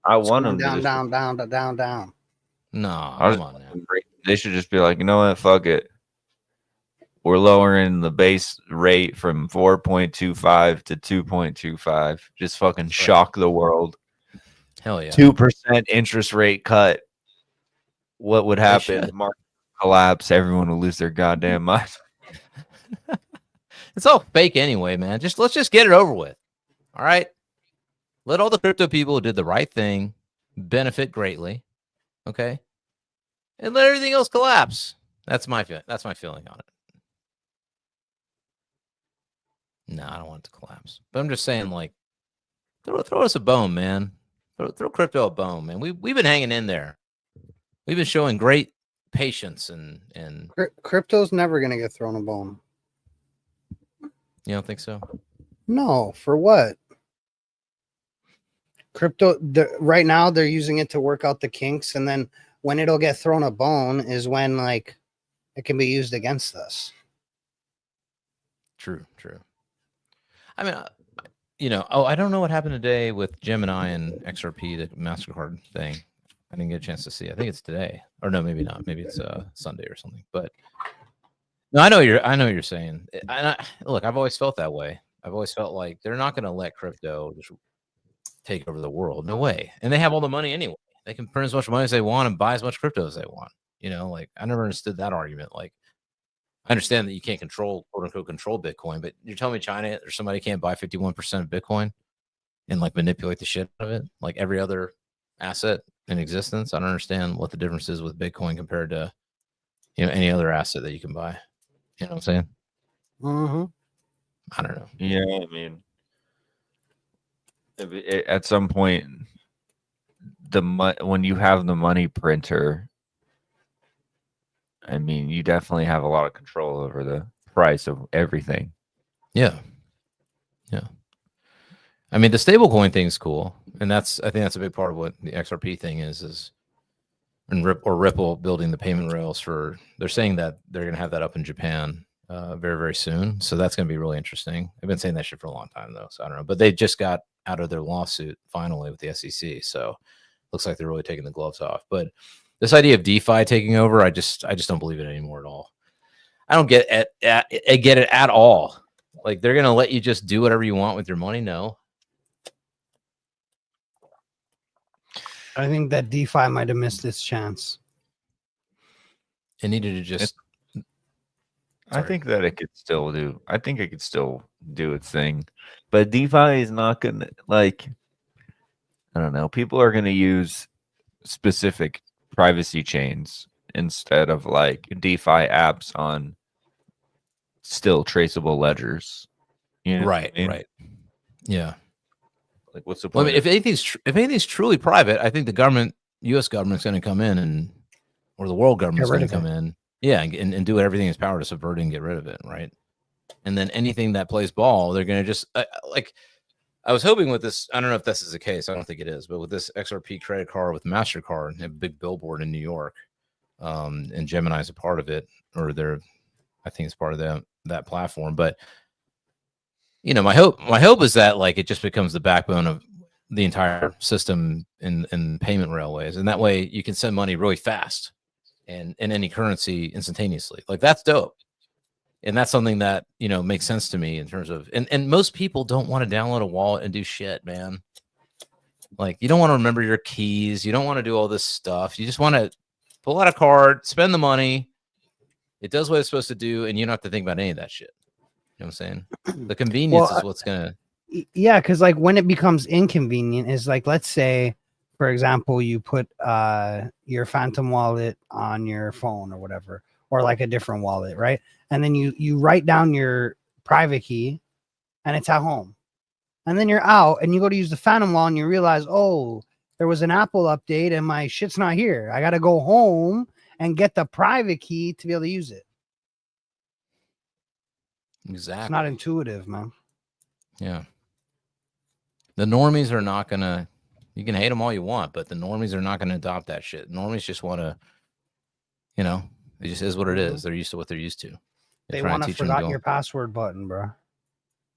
I want him down. No, come on now. They should just be like, you know what? Fuck it. We're lowering the base rate from 4.25 to 2.25. Just fucking shock the world. Hell yeah. 2% interest rate cut. What would happen? The market collapse. Everyone will lose their goddamn mind. It's all fake anyway, man. Let's just get it over with. All right. Let all the crypto people who did the right thing benefit greatly. Okay. And let everything else collapse. That's my feeling on it. No, I don't want it to collapse. But I'm just saying, like, throw us a bone, man. Throw crypto a bone, man. We've been hanging in there. We've been showing great patience and crypto's never gonna get thrown a bone. You don't think so? No, for what? Crypto right now they're using it to work out the kinks, and then when it'll get thrown a bone is when like it can be used against us. True. I mean, I don't know what happened today with Gemini and XRP, the MasterCard thing. I didn't get a chance to see. I think it's today, or no, maybe not. Maybe it's Sunday or something. But no, I know what you're saying. Look, I've always felt that way. I've always felt like they're not going to let crypto just take over the world. No way. And they have all the money anyway. They can print as much money as they want and buy as much crypto as they want. Like I never understood that argument. Like I understand that you can't quote unquote control Bitcoin, but you're telling me China or somebody can't buy 51% of Bitcoin and like manipulate the shit out of it like every other asset in existence? I don't understand what the difference is with Bitcoin compared to any other asset that you can buy. You know what I'm saying? Mm-hmm. I don't know. Yeah, I mean, at some point, when you have the money printer, I mean, you definitely have a lot of control over the price of everything. Yeah. I mean, the stablecoin thing is cool, and I think that's a big part of what the XRP thing is and Ripple building the payment rails for. They're saying that they're going to have that up in Japan very, very soon. So that's going to be really interesting. I've been saying that shit for a long time though, so I don't know. But they just got out of their lawsuit finally with the SEC, so looks like they're really taking the gloves off. But this idea of DeFi taking over, I just don't believe it anymore at all. I don't get it at all. Like they're gonna let you just do whatever you want with your money? No. I think that DeFi might have missed its chance. It needed to just. I think that it could still do. I think it could still do its thing, but DeFi is not gonna like. I don't know. People are gonna use specific privacy chains instead of like DeFi apps on still traceable ledgers. Right. Yeah. Like, what's the point? Well, I mean, if anything's truly private, I think the U.S. government's going to come in or the world government's going to come in, and do everything in its power to subvert it and get rid of it, right? And then anything that plays ball, they're going to just like. I was hoping with this. I don't know if this is the case. I don't think it is, but with this XRP credit card with Mastercard, a big billboard in New York, and Gemini is a part of it, or I think it's part of that platform. But my hope is that like it just becomes the backbone of the entire system in payment railways, and that way you can send money really fast and in any currency instantaneously. Like that's dope. And that's something that, makes sense to me in terms of, and most people don't want to download a wallet and do shit, man. Like you don't want to remember your keys. You don't want to do all this stuff. You just want to pull out a card, spend the money. It does what it's supposed to do. And you don't have to think about any of that shit. You know what I'm saying? The convenience is what's going to. Yeah. Cause like when it becomes inconvenient is like, let's say, for example, you put your Phantom wallet on your phone or whatever, or like a different wallet, right? And then you write down your private key and it's at home. And then you're out and you go to use the Phantom wallet and you realize, oh, there was an Apple update and my shit's not here. I got to go home and get the private key to be able to use it. Exactly. It's not intuitive, man. Yeah. The normies are not going to, you can hate them all you want, but the normies are not going to adopt that shit. Normies just want to, it just is what it is. They're used to what they're used to. They want to forgot your password button, bro.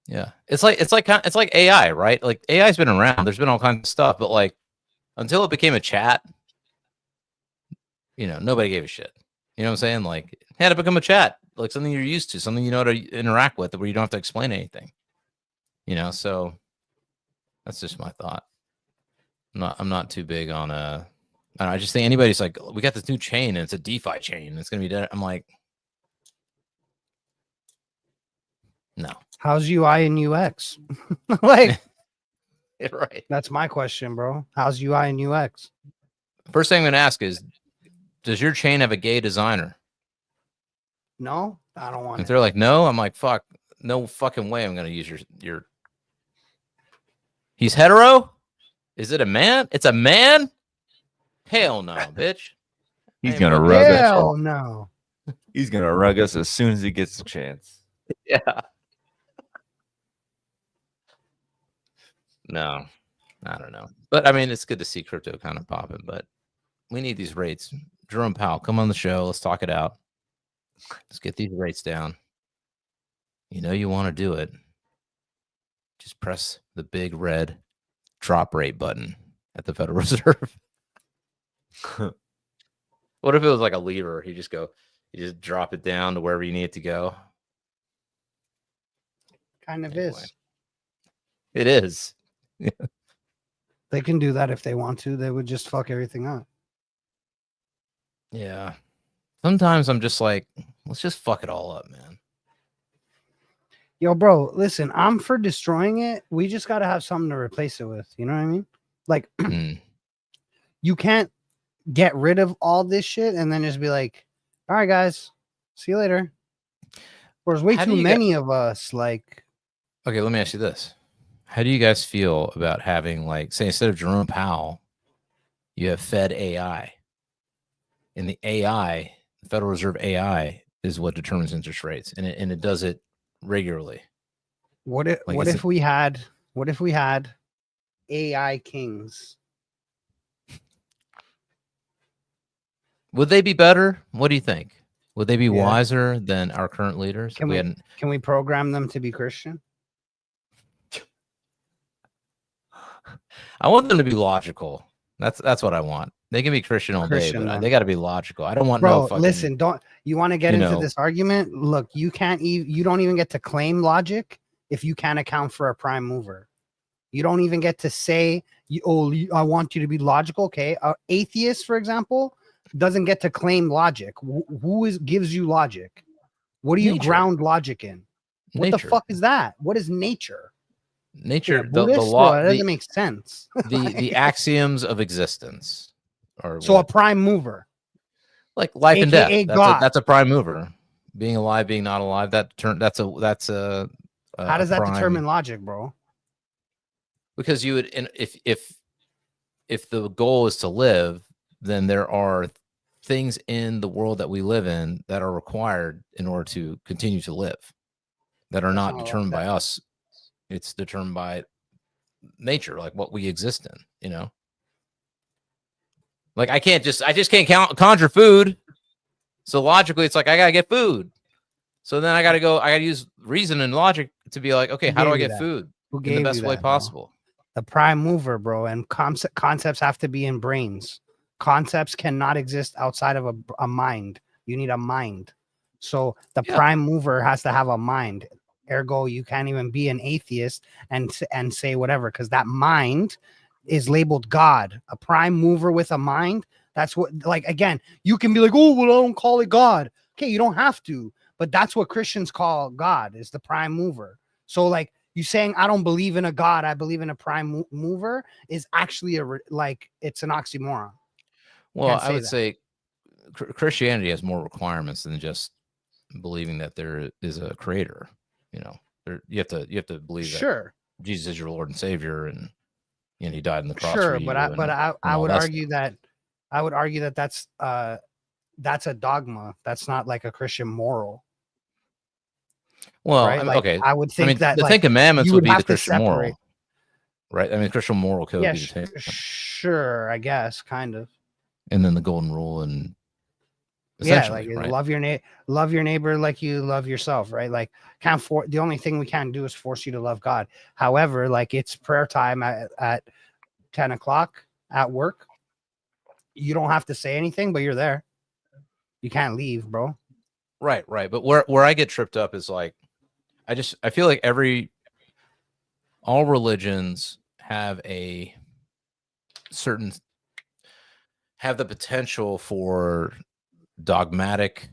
Yeah. It's like AI, right? Like AI's been around. There's been all kinds of stuff, but like until it became a chat, nobody gave a shit. You know what I'm saying? Like it had to become a chat, like something you're used to, something you know to interact with where you don't have to explain anything. So that's just my thought. I'm not too big on I just think anybody's like, we got this new chain and it's a DeFi chain. It's gonna be dead. I'm like, no. How's UI and UX? Like, Right. That's my question, bro. How's UI and UX? First thing I'm going to ask is, does your chain have a gay designer? No, I don't want If it. they're like, no, I'm like, fuck, no fucking way I'm going to use your. He's hetero? Is it a man? It's a man? Hell no, bitch. He's Ain't gonna fucking- rug us. Hell no. He's gonna rug us as soon as he gets a chance. Yeah. No, I don't know. But I mean, it's good to see crypto kind of popping, but we need these rates. Jerome Powell, come on the show. Let's talk it out. Let's get these rates down. You know you want to do it. Just press the big red drop rate button at the Federal Reserve. What if it was like a lever? You just drop it down to wherever you need it to go. Kind of Anyway. is. It is. They can do that if they want to. They would just fuck everything up. Yeah. Sometimes I'm just like, let's just fuck it all up, man. Yo, bro, listen, I'm for destroying it. We just got to have something to replace it with. You know what I mean? Like, you can't get rid of all this shit and then just be like, all right, guys, see you later. There's way too many of us. Like, okay, let me ask you this. How do you guys feel about having, like, say, instead of Jerome Powell, you have Fed AI? And the AI, the Federal Reserve AI, is what determines interest rates, and it does it regularly. What if we had AI kings? Would they be better? What do you think? Would they be wiser than our current leaders? Can we program them to be Christian? I want them to be logical. That's what I want. They can be Christian all day, but they got to be logical. I don't want no fucking. Listen, you want to get into this argument? Look, you don't even get to claim logic if you can't account for a prime mover. You don't even get to say, I want you to be logical. Okay, an atheist, for example, doesn't get to claim logic. Who gives you logic? What do you ground logic in? What the fuck is that? What is nature? Nature, the law, that doesn't make sense. the axioms of existence. So a prime mover, like life and death. That's a prime mover. Being alive, being not alive. That's a. How does that determine logic, bro? Because you would, if the goal is to live, then there are things in the world that we live in that are required in order to continue to live, that are not determined by us. It's determined by nature, like what we exist in, you know? Like I just can't conjure food. So logically it's like, I gotta get food. So then I gotta use reason and logic to be like, okay, how do I get food in the best way possible? The prime mover, bro. And concepts have to be in brains. Concepts cannot exist outside of a mind. You need a mind. So the prime mover has to have a mind. Ergo, you can't even be an atheist and say whatever, because that mind is labeled God. A prime mover with a mind. That's what, like, again, you can be like, oh, well, I don't call it God. Okay, you don't have to, but that's what Christians call God, is the prime mover. So, like, you saying I don't believe in a God, I believe in a prime mover, is actually it's an oxymoron. Well, I would say Christianity has more requirements than just believing that there is a creator. You know, you have to believe that Jesus is your Lord and Savior, and he died on the cross. Sure, for you but I would argue that that's a dogma. That's not like a Christian moral. Well, right? okay. I would think that the Ten Commandments would be the Christian moral, right? I mean, Christian moral code. Yeah, would be the sure, I guess, kind of. And then the golden rule, and like right? love your neighbor like you love yourself, right? Like, the only thing we can't do is force you to love God. However, like, it's prayer time at 10 o'clock at work. You don't have to say anything, but you're there. You can't leave, bro. Right. But where I get tripped up is like, I feel like all religions have the potential for dogmatic,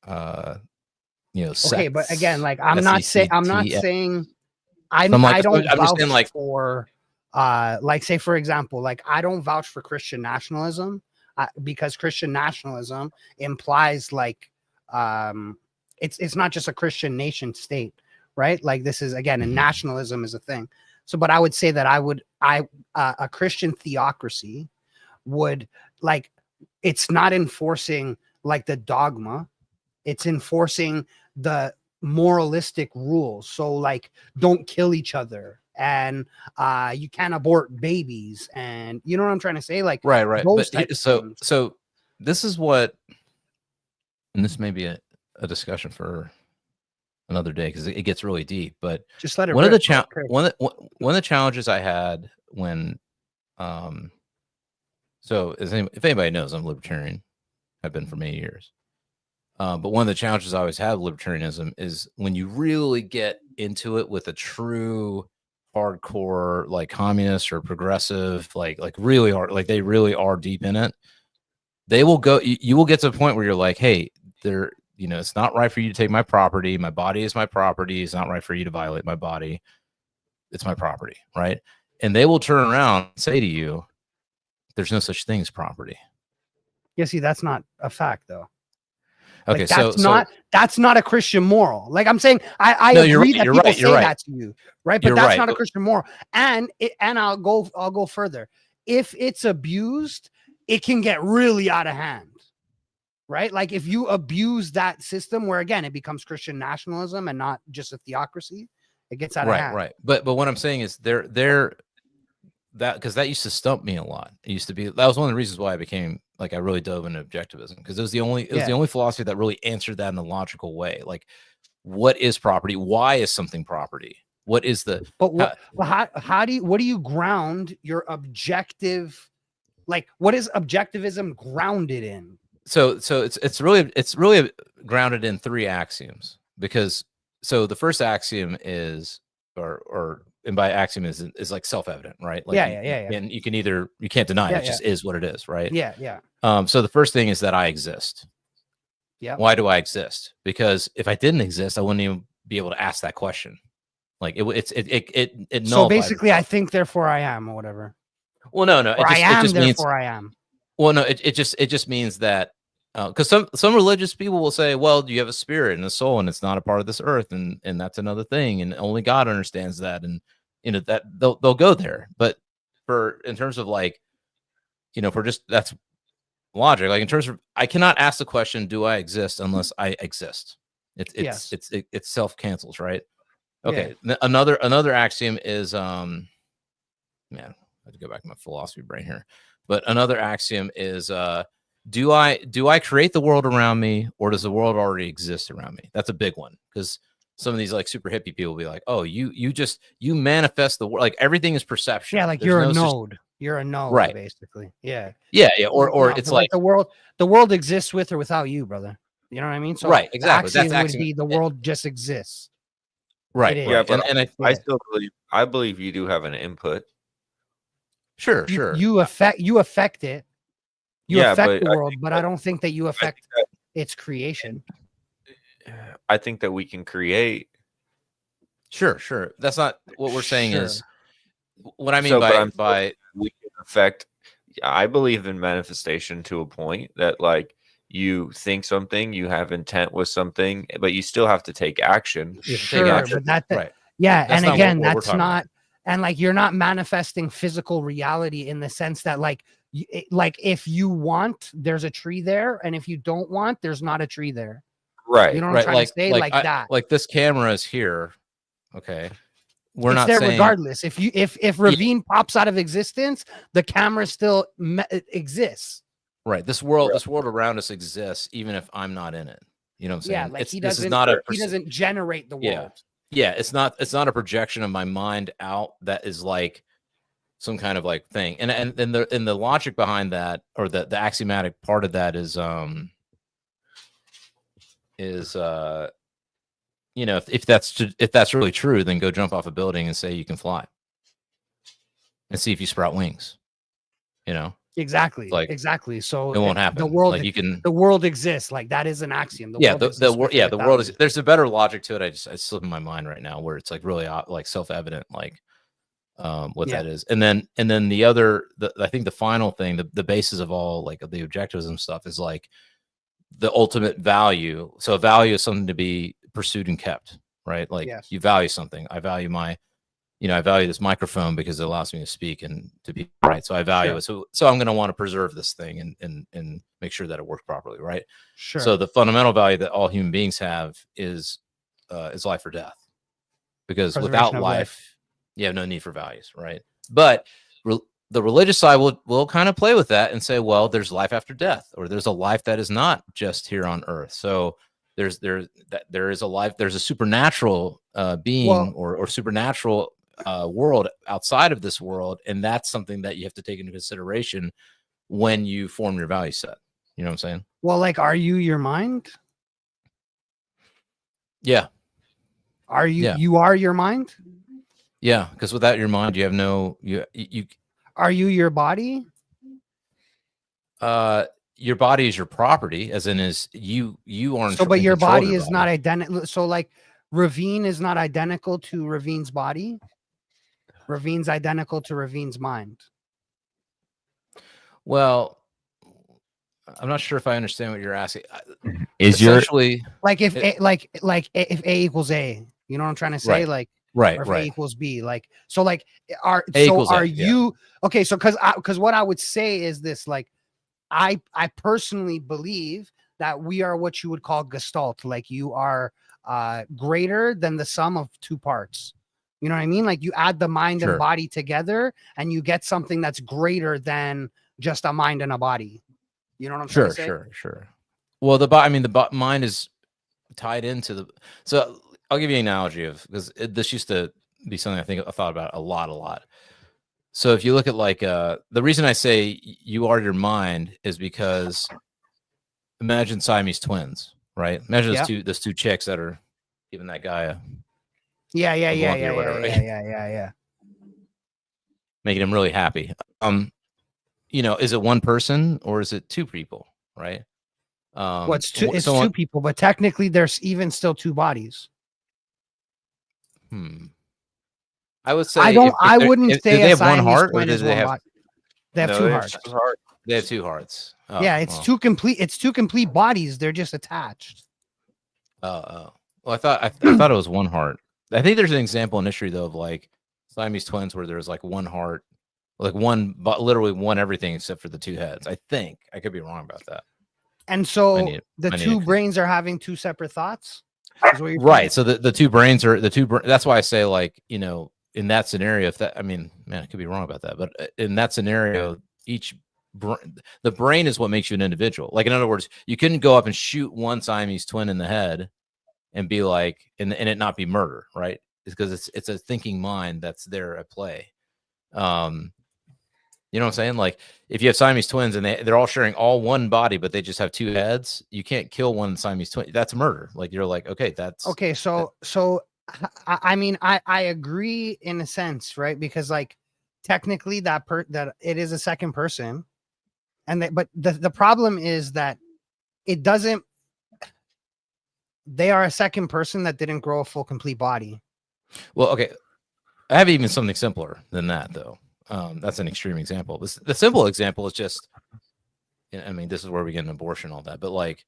okay, but again, like, I'm not saying I don't I'm just vouch saying, like, for like, say for example, like I don't vouch for Christian nationalism because Christian nationalism implies like it's not just a Christian nation state, right? Like this is again, and nationalism is a thing. So, but I would say that a Christian theocracy would like, it's not enforcing like the dogma, it's enforcing the moralistic rules. So like, don't kill each other, and you can't abort babies, and you know what I'm trying to say, like right. those But so this is what, and this may be a discussion for another day because it gets really deep. But just let it one rip, of the one of the challenges I had when so if anybody knows, I'm libertarian. I've been for many years. But one of the challenges I always have with libertarianism is when you really get into it with a true hardcore, like communist or progressive, like really are, like they really are deep in it. They will go, you will get to a point where you're like, hey, it's not right for you to take my property. My body is my property. It's not right for you to violate my body. It's my property, right? And they will turn around and say to you, there's no such thing as property. Yeah, see, that's not a fact though. Okay, like, that's not a Christian moral. Like I'm saying, I agree that people say that to you, right? But that's not a Christian moral. And I'll go further. If it's abused, it can get really out of hand, right? Like if you abuse that system, where again it becomes Christian nationalism and not just a theocracy, it gets out of hand. Right. But what I'm saying is that, because that used to stump me a lot. It used to be, that was one of the reasons why I became like, I really dove into objectivism, because it was the only philosophy that really answered that in a logical way. Like, what is property? Why is something property? What is the, what do you ground your objective, like what is objectivism grounded in? So it's really grounded in 3 axioms, because so the first axiom is, and by axiom is like self-evident, right? Like and you can't deny it. It just is what it is, right? Yeah. So the first thing is that I exist. Yeah. Why do I exist? Because if I didn't exist, I wouldn't even be able to ask that question. Like it so basically itself. I think therefore I am, or whatever. Well, no. It just means I am. Well, no, it just means that because some religious people will say, well, you have a spirit and a soul, and it's not a part of this earth, and that's another thing, and only God understands that, and that they'll go there. But in terms of like, that's logic. Like in terms of, I cannot ask the question, do I exist, unless I exist. It self cancels, right? Okay. Yeah. Another axiom is man, I have to go back to my philosophy brain here. But another axiom is do I create the world around me, or does the world already exist around me? That's a big one, because some of these like super hippie people will be like, oh, you manifest the world, like everything is perception. Yeah, like there's you're a node. You're a node, right? Basically. Yeah. Or it's like the world exists with or without you, brother. You know what I mean? So right, exactly. That's would be the world just exists. Right. Yeah, but I still believe you do have an input. Sure. You affect it. You affect the world, but I don't think that you affect its creation. I think that we can create. Sure. That's not what we're saying. Is what I mean by we can affect. I believe in manifestation to a point that like you think something, you have intent with something, but you still have to take action. But right. Yeah, that's, and again, that's not. And like you're not manifesting physical reality in the sense that like if you want, there's a tree there, and if you don't want, there's not a tree there. Right. You know what I'm trying to say? Like that. Like this camera is here. Okay. It's not there saying, regardless. If Ravine pops out of existence, the camera still exists. Right. This world around us exists, even if I'm not in it. You know what I'm saying? Yeah, like he doesn't generate the world. Yeah, it's not a projection of my mind out that is like some kind of like thing. And the logic behind that, or the axiomatic part of that is if that's really true, then go jump off a building and say you can fly, and see if you sprout wings. Exactly. Like, exactly. So it won't happen. The world, like you can, the world exists. Like that is an axiom. The yeah, world the exists world, yeah, the without world is. you. There's a better logic to it. It's slipping my mind right now, where it's like really like self-evident, like what Yeah. that is. And then the other, I think the final thing, the basis of all like of the objectivism stuff is like the ultimate value. So a value is something to be pursued and kept, right? Like Yes. you value something. I value my, I value this microphone because it allows me to speak and to be right. So I value it. So I'm going to want to preserve this thing and make sure that it works properly, right? Sure. So the fundamental value that all human beings have is life or death, because without life, you have no need for values, right? But the religious side will kind of play with that and say, well, there's life after death, or there's a life that is not just here on earth. So there is a life, there's a supernatural being or supernatural world outside of this world, and that's something that you have to take into consideration when you form your value set. You know what I'm saying? Well, like, are you your mind? Yeah. Are you? Yeah. You are your mind? Yeah, because without your mind, you have no you. Are you your body? Your body is your property, as in is you aren't. So, but your body is not identical. So, like, Ravine is not identical to Ravine's body. Ravine's identical to Ravine's mind. Well, I'm not sure if I understand what you're asking. Is essentially like if if A equals A, you know what I'm trying to say? Right. Like right, or if right. A equals B, like so, like are A, you okay? So because what I would say is this, like I personally believe that we are what you would call gestalt, like you are greater than the sum of two parts. You know what I mean? Like you add the mind and body together and you get something that's greater than just a mind and a body. You know what I'm trying to say? Sure. Well, the mind is tied into the. So I'll give you an analogy of, because this used to be something I think I thought about a lot. So if you look at like the reason I say you are your mind is because imagine Siamese twins, right? Imagine those two chicks that are giving that guy a yeah. Making him really happy. Is it one person or is it two people, right? It's two people, but technically there's even still two bodies. I would say I wouldn't say they have one heart, or do they have? They have two hearts. They have two hearts. Oh, yeah, it's two complete bodies. They're just attached. Well, I thought it was one heart. I think there's an example in history though of like Siamese twins where there's like one heart, like one, but literally one everything except for the two heads. I think I could be wrong about that. And so the two brains are having two separate thoughts, right? So the two brains are that's why I say, like, in that scenario, if that, I could be wrong about that, but in that scenario, the brain is what makes you an individual. Like, in other words, you couldn't go up and shoot one Siamese twin in the head and be like, and it not be murder, right? It's because it's a thinking mind that's there at play. You know what I'm saying? Like, if you have Siamese twins and they're all sharing all one body, but they just have two heads, you can't kill one Siamese twin. That's murder. Like, you're like, okay, that's okay. So I agree in a sense, right? Because like technically that it is a second person, but the problem is that it doesn't. They are a second person that didn't grow a full complete body. Well, okay, I have even something simpler than that though. That's an extreme example. The simple example is just, this is where we get an abortion, all that, but like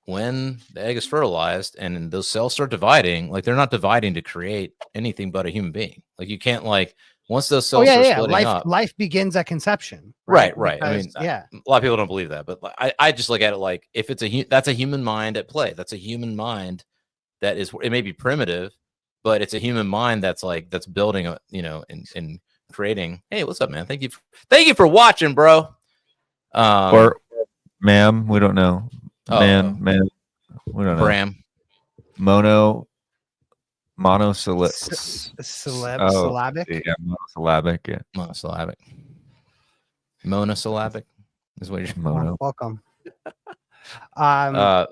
when the egg is fertilized and those cells start dividing, like they're not dividing to create anything but a human being. Like you can't, like, once those cells start splitting up, life begins at conception. Right. Because, a lot of people don't believe that, but I just look at it like, if it's that's a human mind at play. That's a human mind that is, it may be primitive, but it's a human mind that's building and creating. Hey, what's up, man? Thank you for watching, bro. Or ma'am, we don't know. Man, we don't know. Bram. Monosyllabic. Syllabic. Yeah, monosyllabic. Yeah. Monosyllabic is what you're mono. Welcome. Yeah,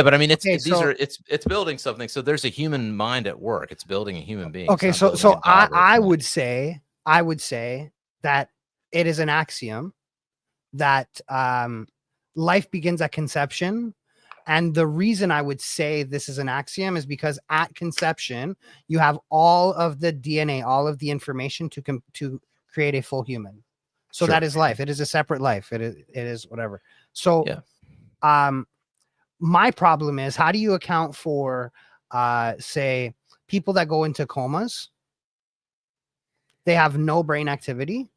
but it's building something. So there's a human mind at work. It's building a human being. Okay, so I would say that it is an axiom that life begins at conception. And the reason I would say this is an axiom is because at conception, you have all of the DNA, all of the information to create a full human. So that is life. It is a separate life. It is whatever. So, my problem is, how do you account for, say, people that go into comas? They have no brain activity.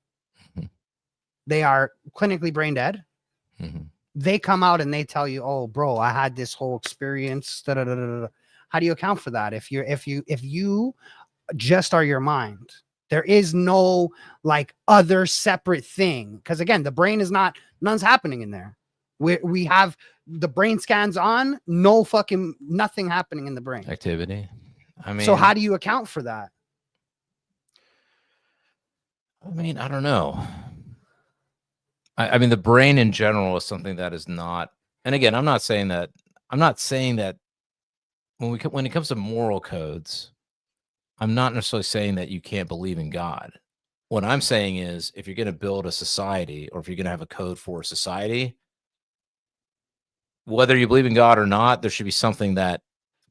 They are clinically brain dead. They come out and they tell you, "Oh, bro, I had this whole experience." Da, da, da, da, da. How do you account for that? If you just are your mind, there is no like other separate thing. Because again, the brain is none's happening in there. We have the brain scans on, nothing happening in the brain activity. I mean, so how do you account for that? I mean, I don't know. I mean, the brain in general is something that is not, and again, I'm not saying that when it comes to moral codes, I'm not necessarily saying that you can't believe in God. What I'm saying is, if you're going to build a society, or if you're going to have a code for a society, whether you believe in God or not, there should be something that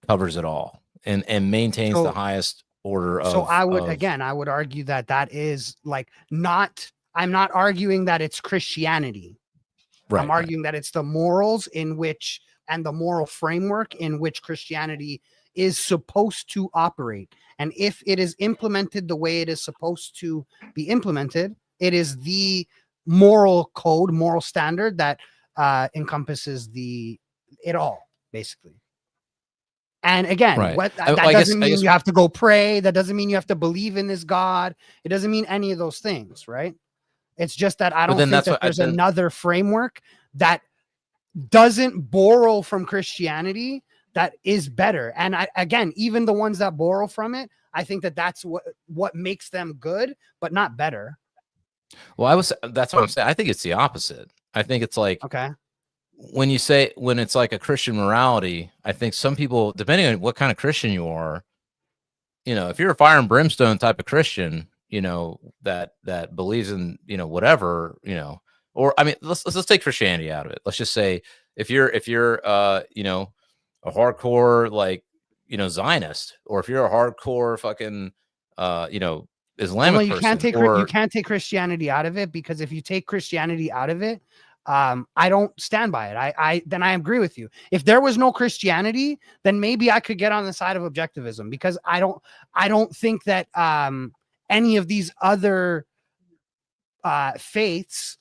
covers it all and maintains the highest order of. So I would argue that is like not. I'm not arguing that it's Christianity. I'm arguing that it's the morals in which, and the moral framework in which Christianity is supposed to operate. And if it is implemented the way it is supposed to be implemented, it is the moral code, moral standard that encompasses it all, basically. And again, that doesn't mean you have to go pray. That doesn't mean you have to believe in this God. It doesn't mean any of those things, right? It's just that I don't think that there's another framework that doesn't borrow from Christianity that is better. And again, even the ones that borrow from it, I think that's what makes them good, but not better. Well, that's what I'm saying. I think it's the opposite. I think it's like, okay, when it's like a Christian morality, I think some people, depending on what kind of Christian you are, if you're a fire and brimstone type of Christian, that believes in, whatever, or I mean, let's take Christianity out of it. Let's just say if you're a hardcore, like, Zionist, or if you're a hardcore fucking, Islamic person, you can't take Christianity out of it, because if you take Christianity out of it, I don't stand by it. Then I agree with you. If there was no Christianity, then maybe I could get on the side of objectivism, because I don't think that any of these other faiths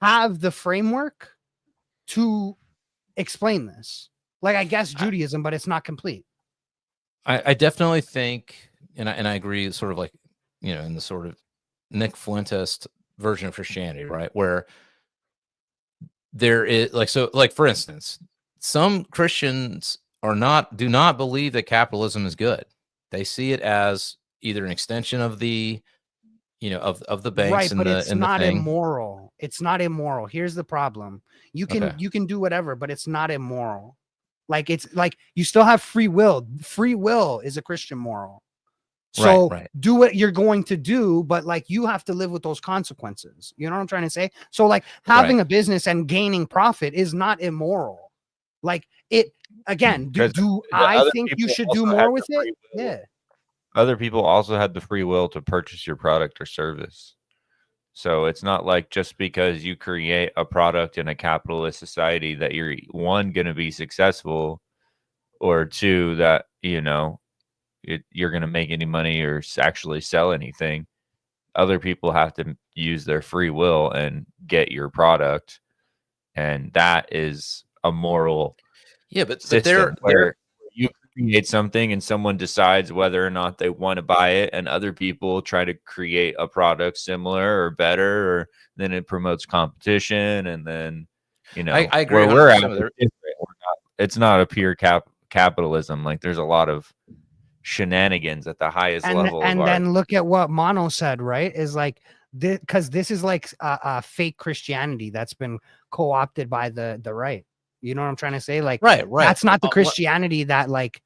have the framework to explain this. Like, I guess Judaism, but it's not complete. I definitely think, and I agree, sort of like, in the sort of Nick Fuentes version of Christianity, right? Where there is like, for instance, some Christians do not believe that capitalism is good. They see it as either an extension of the, of the banks, right? And but it's not thing. Immoral. It's not immoral. Here's the problem: you can do whatever, but it's not immoral. Like, it's like you still have free will. Free will is a Christian moral. So do what you're going to do, but like, you have to live with those consequences. You know what I'm trying to say? So like, having a business and gaining profit is not immoral. Like, it, again, do I think you should do more with it? Yeah. Other people also had the free will to purchase your product or service. So it's not like just because you create a product in a capitalist society that you're, one, going to be successful, or two, that, you're going to make any money or actually sell anything. Other people have to use their free will and get your product. And that is a moral system where you create something and someone decides whether or not they want to buy it, and other people try to create a product similar or better, or then it promotes competition. And then, I agree. Where we're at, it's not a pure capitalism. Like, there's a lot of shenanigans at the highest level. And then look at what Mono said, right? Is like, because this is like a fake Christianity that's been co-opted by the right. You know what I'm trying to say? Like, right. That's not the Christianity that like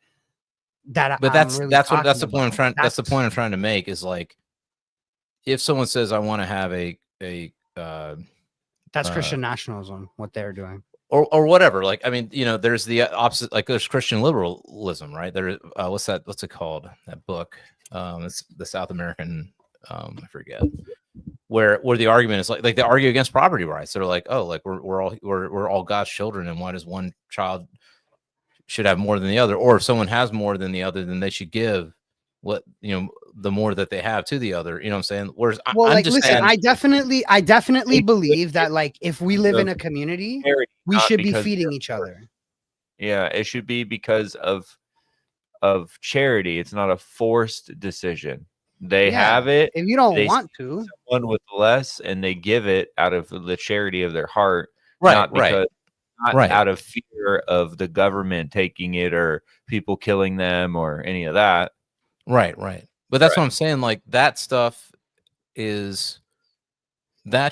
that. But that's the point I'm trying to make, is like, if someone says, I want to have a That's Christian nationalism, what they're doing. Or whatever. Like, I mean, you know, there's the opposite, like there's Christian liberalism, right? There, what's it called? That book. It's the South American, I forget, where the argument is like they argue against property rights. They're like, oh, like we're all God's children, and why does one child should have more than the other? Or if someone has more than the other, then they should give what, you know, the more that they have to the other. You know what I'm saying? Whereas well, I'm like, just listen, saying, I definitely believe that, like, if we live in a community, we should be feeding each other. Yeah, it should be because of charity. It's not a forced decision. They have it. If you don't want to, someone with less, and they give it out of the charity of their heart, right? Not because, not right. out of fear of the government taking it or people killing them or any of that. Right. But that's what I'm saying. Like, that stuff that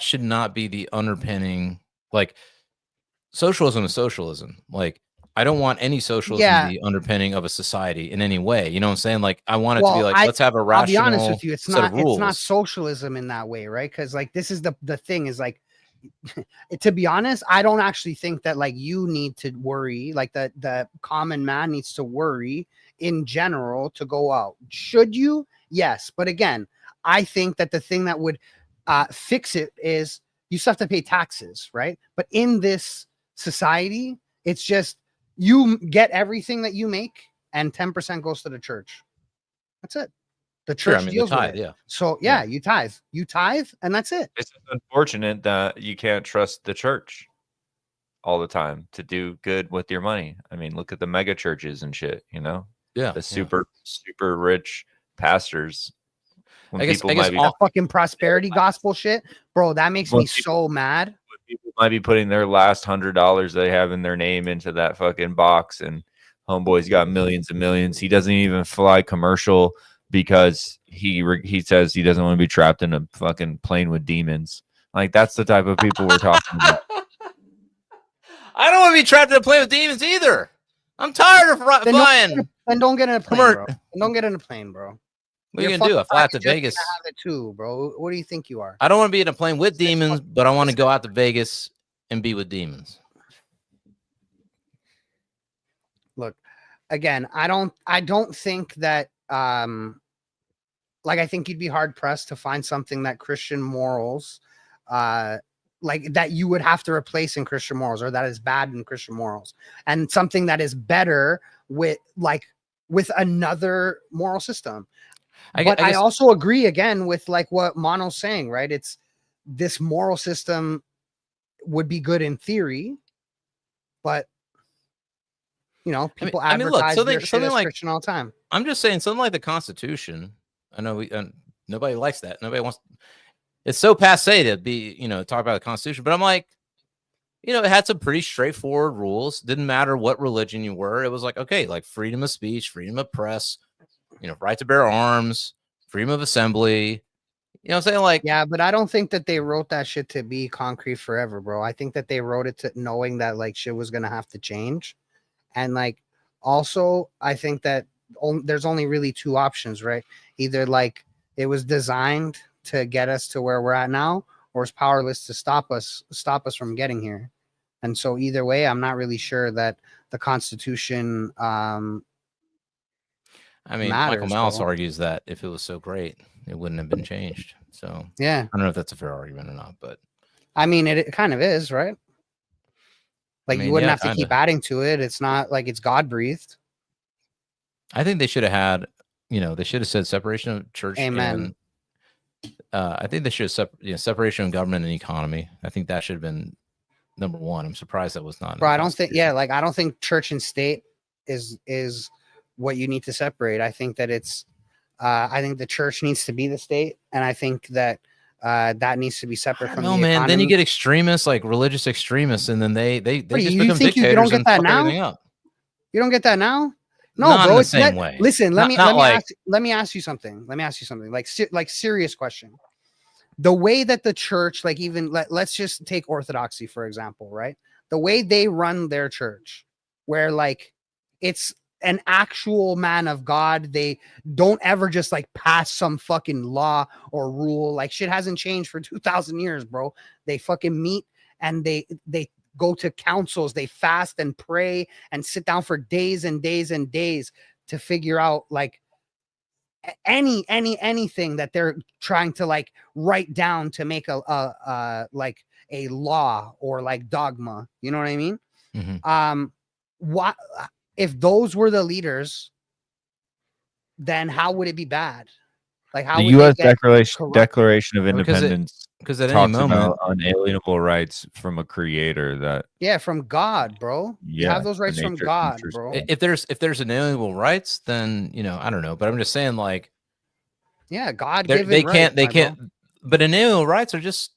should not be the underpinning. Like, socialism is socialism. Like, I don't want any socialism to be underpinning of a society in any way. You know what I'm saying? Like, I want it to be like, let's have a rational. I'll be honest with you, it's not socialism in that way, right? Because, like, this is the thing is, like, to be honest, I don't actually think that, like, you need to worry, like the common man needs to worry in general to go out. Should you? Yes. But again, I think that the thing that would fix it is you still have to pay taxes, right? But in this society, it's just you get everything that you make and 10% goes to the church. That's it. The church deals with it. Yeah. So you tithe, and that's it. It's unfortunate that you can't trust the church all the time to do good with your money. I mean, look at the mega churches and shit, you know? Yeah. The super rich pastors. I guess all fucking prosperity gospel shit, bro. That makes me so mad. People might be putting their last $100 they have in their name into that fucking box, and homeboy's got millions and millions. He doesn't even fly commercial because he says he doesn't want to be trapped in a fucking plane with demons. Like, that's the type of people we're talking about. I don't want to be trapped in a plane with demons either. I'm tired of flying. And don't get in a plane, bro. Don't get in a plane, bro. What are you gonna do? I fly out to Vegas. Have it too, bro. What do you think you are? I don't want to be in a plane with demons, but I want to go out to Vegas and be with demons. Look, again, I don't think that like, I think you'd be hard pressed to find something that Christian morals like that you would have to replace in Christian morals, or that is bad in Christian morals, and something that is better with another moral system. I also agree again with, like, what Mono's saying, right? It's this moral system would be good in theory, but, you know, people advertise their shit as Christian all the time. I'm just saying, something like the Constitution. I know nobody likes that. Nobody wants. It's so passé to be, you know, talk about the Constitution, but I'm like, you know, it had some pretty straightforward rules. Didn't matter what religion you were. It was like, okay, like freedom of speech, freedom of press, you know, right to bear arms, freedom of assembly. You know what I'm saying? Like, yeah, but I don't think that they wrote that shit to be concrete forever, bro. I think that they wrote it to knowing that, like, shit was gonna have to change. And, like, also, I think that there's only really two options, right? Either, like, it was designed to get us to where we're at now, or it's powerless to stop us from getting here. And so either way, I'm not really sure that the Constitution I mean, matters, Michael Malice argues that if it was so great, it wouldn't have been changed. So yeah, I don't know if that's a fair argument or not, but I mean, it kind of is, right? Like, you wouldn't have to keep adding to it. It's not like it's God breathed. I think they should have had, you know, they should have said separation of church. Amen. And I think they should have separation of government and economy. I think that should have been number one. I'm surprised that was not. Bro, I don't think. Yeah, like, I don't think church and state is what you need to separate. I think that it's. I think the church needs to be the state, and I think that that needs to be separate from. No, man. Economy. Then you get extremists, like religious extremists, and then they just become dictators. You don't get that now? You don't get that now? No, not bro. In the same way. Listen, let me ask you something. Let me ask you something. Like serious question. The way that the church, like, even let's just take Orthodoxy, for example, right? The way they run their church, where, like, it's an actual man of God. They don't ever just, like, pass some fucking law or rule. Like, shit hasn't changed for 2,000 years, bro. They fucking meet and they go to councils, they fast and pray and sit down for days and days and days to figure out like anything that they're trying to like write down to make a like a law or like dogma, you know what I mean? What if those were the leaders, then how would it be bad? Like how the would U.S. they get Declaration of Independence because at any talks moment about unalienable rights from a creator that from God, bro. You have those rights from God, bro. If there's inalienable rights, then I don't know, but I'm just saying like God given they can't but inalienable rights are just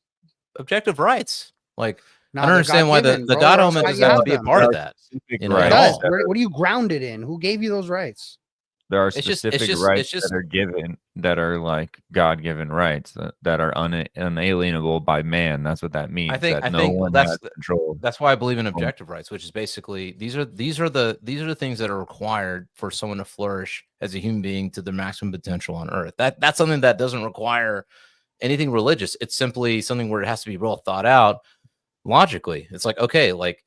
objective rights. Like I don't understand why the God element doesn't have to be a part of that. Right. What are you grounded in? Who gave you those rights? There are specific rights that are given that are like God-given rights that are unalienable by man. That's what that means. I think that's control. That's why I believe in objective rights, which is basically these are the things that are required for someone to flourish as a human being to their maximum potential on Earth. That's something that doesn't require anything religious. It's simply something where it has to be well thought out logically. It's like, okay, like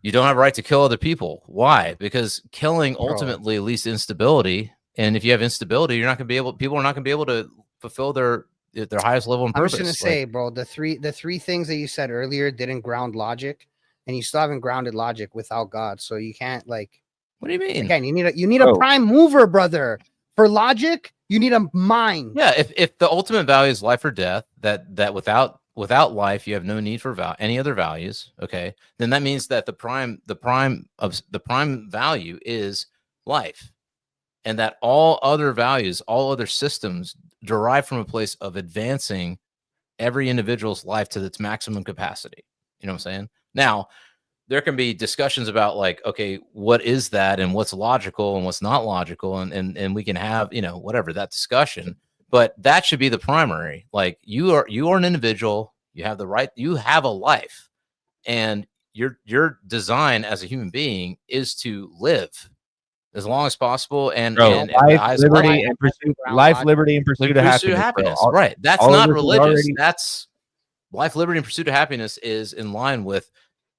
you don't have a right to kill other people. Why? Because killing ultimately leads to instability. And if you have instability, people are not going to be able to fulfill their highest level and purpose. I'm just going to say, bro, the three things that you said earlier didn't ground logic, and you still haven't grounded logic without God. So you can't like, what do you mean? Again, you need a prime mover, brother. For logic, you need a mind. Yeah. If the ultimate value is life or death, that without life, you have no need for any other values. Okay. Then that means that the prime value is life, and that all other values, all other systems derive from a place of advancing every individual's life to its maximum capacity. You know what I'm saying? Now, there can be discussions about like, okay, what is that and what's logical and what's not logical. And we can have, whatever that discussion, but that should be the primary. Like you are an individual, you have the right, you have a life, and your design as a human being is to live as long as possible. And life, liberty, and pursuit of happiness. Right. That's not religious. That's life, liberty, and pursuit of happiness is in line with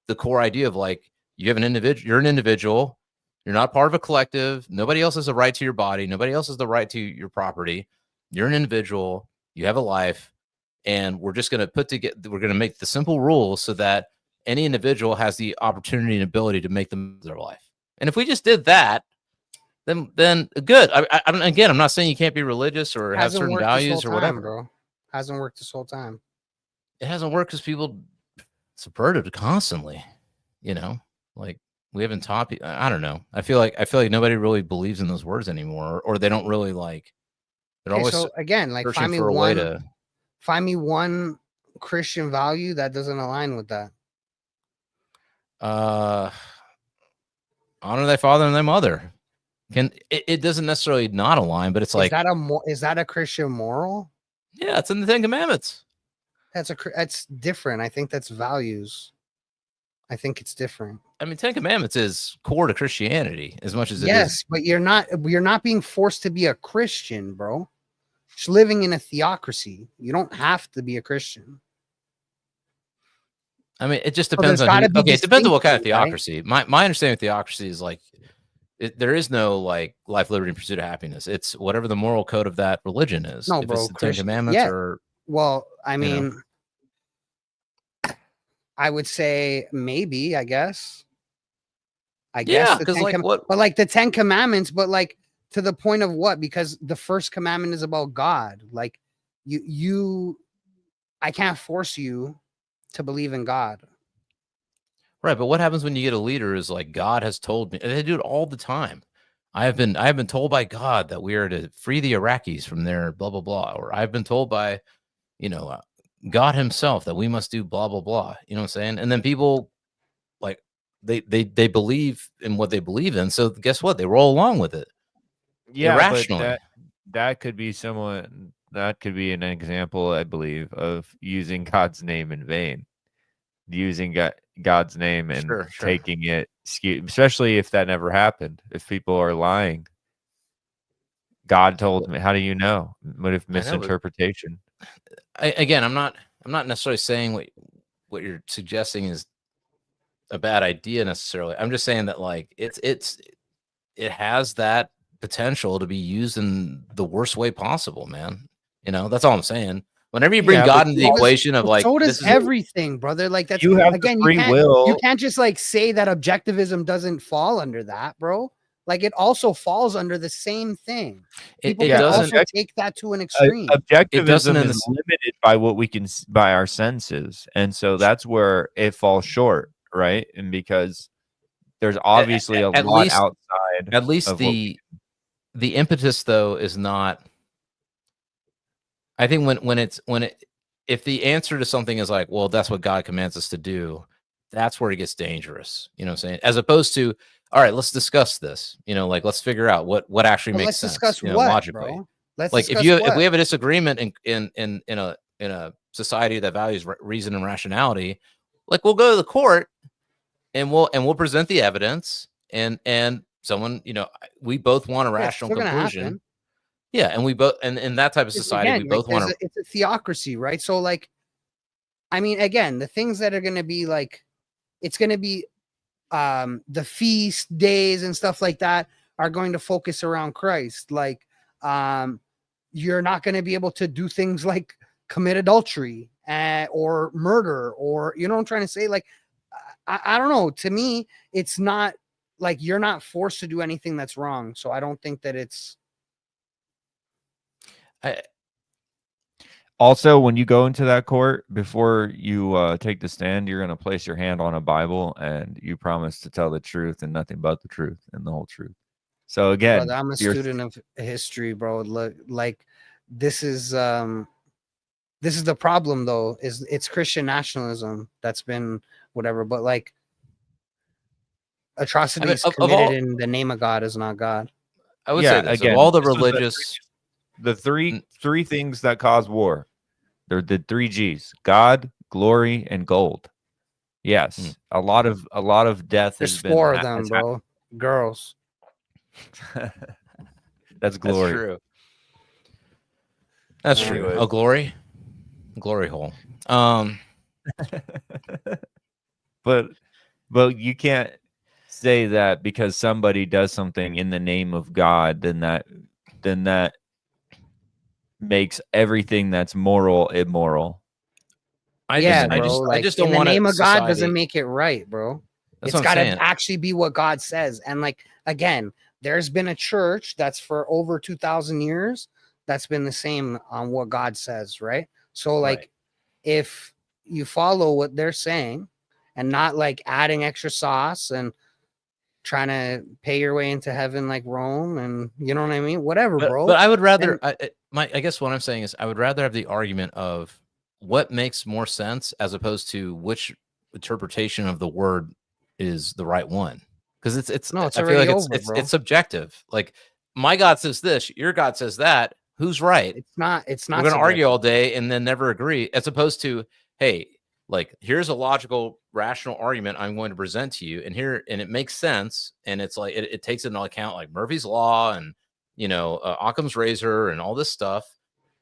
the core idea of like, you have an individual, you're an individual, you're not part of a collective. Nobody else has a right to your body. Nobody else has the right to your property. You're an individual, you have a life, and we're just going to we're going to make the simple rules so that any individual has the opportunity and ability to make them their life. And if we just did that, then good. I'm not saying you can't be religious or have certain values or whatever. Bro. Hasn't worked this whole time. It hasn't worked because people subverted constantly, like we haven't taught people. I don't know. I feel like nobody really believes in those words anymore, or they don't really like. They're always so again, like find me one Christian value that doesn't align with that. Honor thy father and thy mother. It doesn't necessarily not align, but it's like is that a Christian moral? Yeah, it's in the Ten Commandments. That's different. I think that's values. I think it's different. I mean, Ten Commandments is core to Christianity as much as it is. Yes, but you're not being forced to be a Christian, bro. Just living in a theocracy. You don't have to be a Christian. I mean, it just depends on it depends on what kind of theocracy. Right? My understanding of theocracy is like there is no like life, liberty, and pursuit of happiness. It's whatever the moral code of that religion is. No, if bro, it's the Ten Commandments or well, I mean, I would say maybe, I guess. Because like what? But like the Ten Commandments, but like to the point of what? Because the first commandment is about God. Like I can't force you to believe in God. Right, but what happens when you get a leader is like, God has told me, and they do it all the time. I have been told by God that we are to free the Iraqis from their blah blah blah, or I've been told by God himself that we must do blah blah blah. You know what I'm saying? And then people like they believe in what they believe in, so guess what? They roll along with it. Yeah, irrationally. But that could be that could be an example, I believe, of using God's name in vain. Using God's name and taking it, especially if that never happened. If people are lying, God told me. How do you know? What if misinterpretation? I'm not necessarily saying what you're suggesting is a bad idea necessarily. I'm just saying that like it has that potential to be used in the worst way possible, man. You know, that's all I'm saying. Whenever you bring God into the equation of like, so does everything, brother. Like that's you have again, free will. You can't just like say that objectivism doesn't fall under that, bro. Like it also falls under the same thing. People can also take that to an extreme. Objectivism is limited by what we can, by our senses, and so that's where it falls short, right? And because there's obviously a lot outside. At least the impetus though is not. I think if the answer to something is like, well, that's what God commands us to do, that's where it gets dangerous. You know what I'm saying? As opposed to, all right, let's discuss this. You know, like let's figure out what actually makes sense. Let's discuss what, logically. Bro? Let's like if we have a disagreement in a society that values reason and rationality, like we'll go to the court and we'll present the evidence and someone, you know, we both want a rational conclusion. Yeah, and we both and in that type of society, we both want to. It's a theocracy, right? So, like, I mean, again, the things that are going to be like, it's going to be the feast days and stuff like that are going to focus around Christ. Like, you're not going to be able to do things like commit adultery or murder, or you know what I'm trying to say? Like, I don't know. To me, it's not like you're not forced to do anything that's wrong. So I don't think that it's. Also, when you go into that court, before you take the stand, you're going to place your hand on a Bible and you promise to tell the truth and nothing but the truth and the whole truth. So again, brother, I'm a student of history, bro. Like this is the problem though, is it's Christian nationalism that's been whatever, but like atrocities committed in the name of God is not God. I would say this, again, of all the religious. The three things that cause war, they're the 3 G's: God, glory, and gold. Yes, a lot of death. There's 4 of them, bro. Girls. That's glory. That's true. That's true. Oh, glory hole. But you can't say that because somebody does something in the name of God, then that makes everything that's moral immoral. I just don't want the name of God doesn't make it right, bro. It's got to actually be what God says. And like again, there's been a church that's for over 2,000 years that's been the same on what God says, right? So like if you follow what they're saying and not like adding extra sauce and trying to pay your way into heaven like Rome, and you know what I mean? Whatever, bro. But I would rather, I guess what I'm saying is I would rather have the argument of what makes more sense as opposed to which interpretation of the word is the right one. Because it's I feel like it's subjective. Like my God says this, your God says that. Who's right? It's not. We're going to argue all day and then never agree, as opposed to, hey, like here's a logical, rational argument I'm going to present to you, and it makes sense, and it's like it takes into account like Murphy's Law and you know Occam's razor and all this stuff,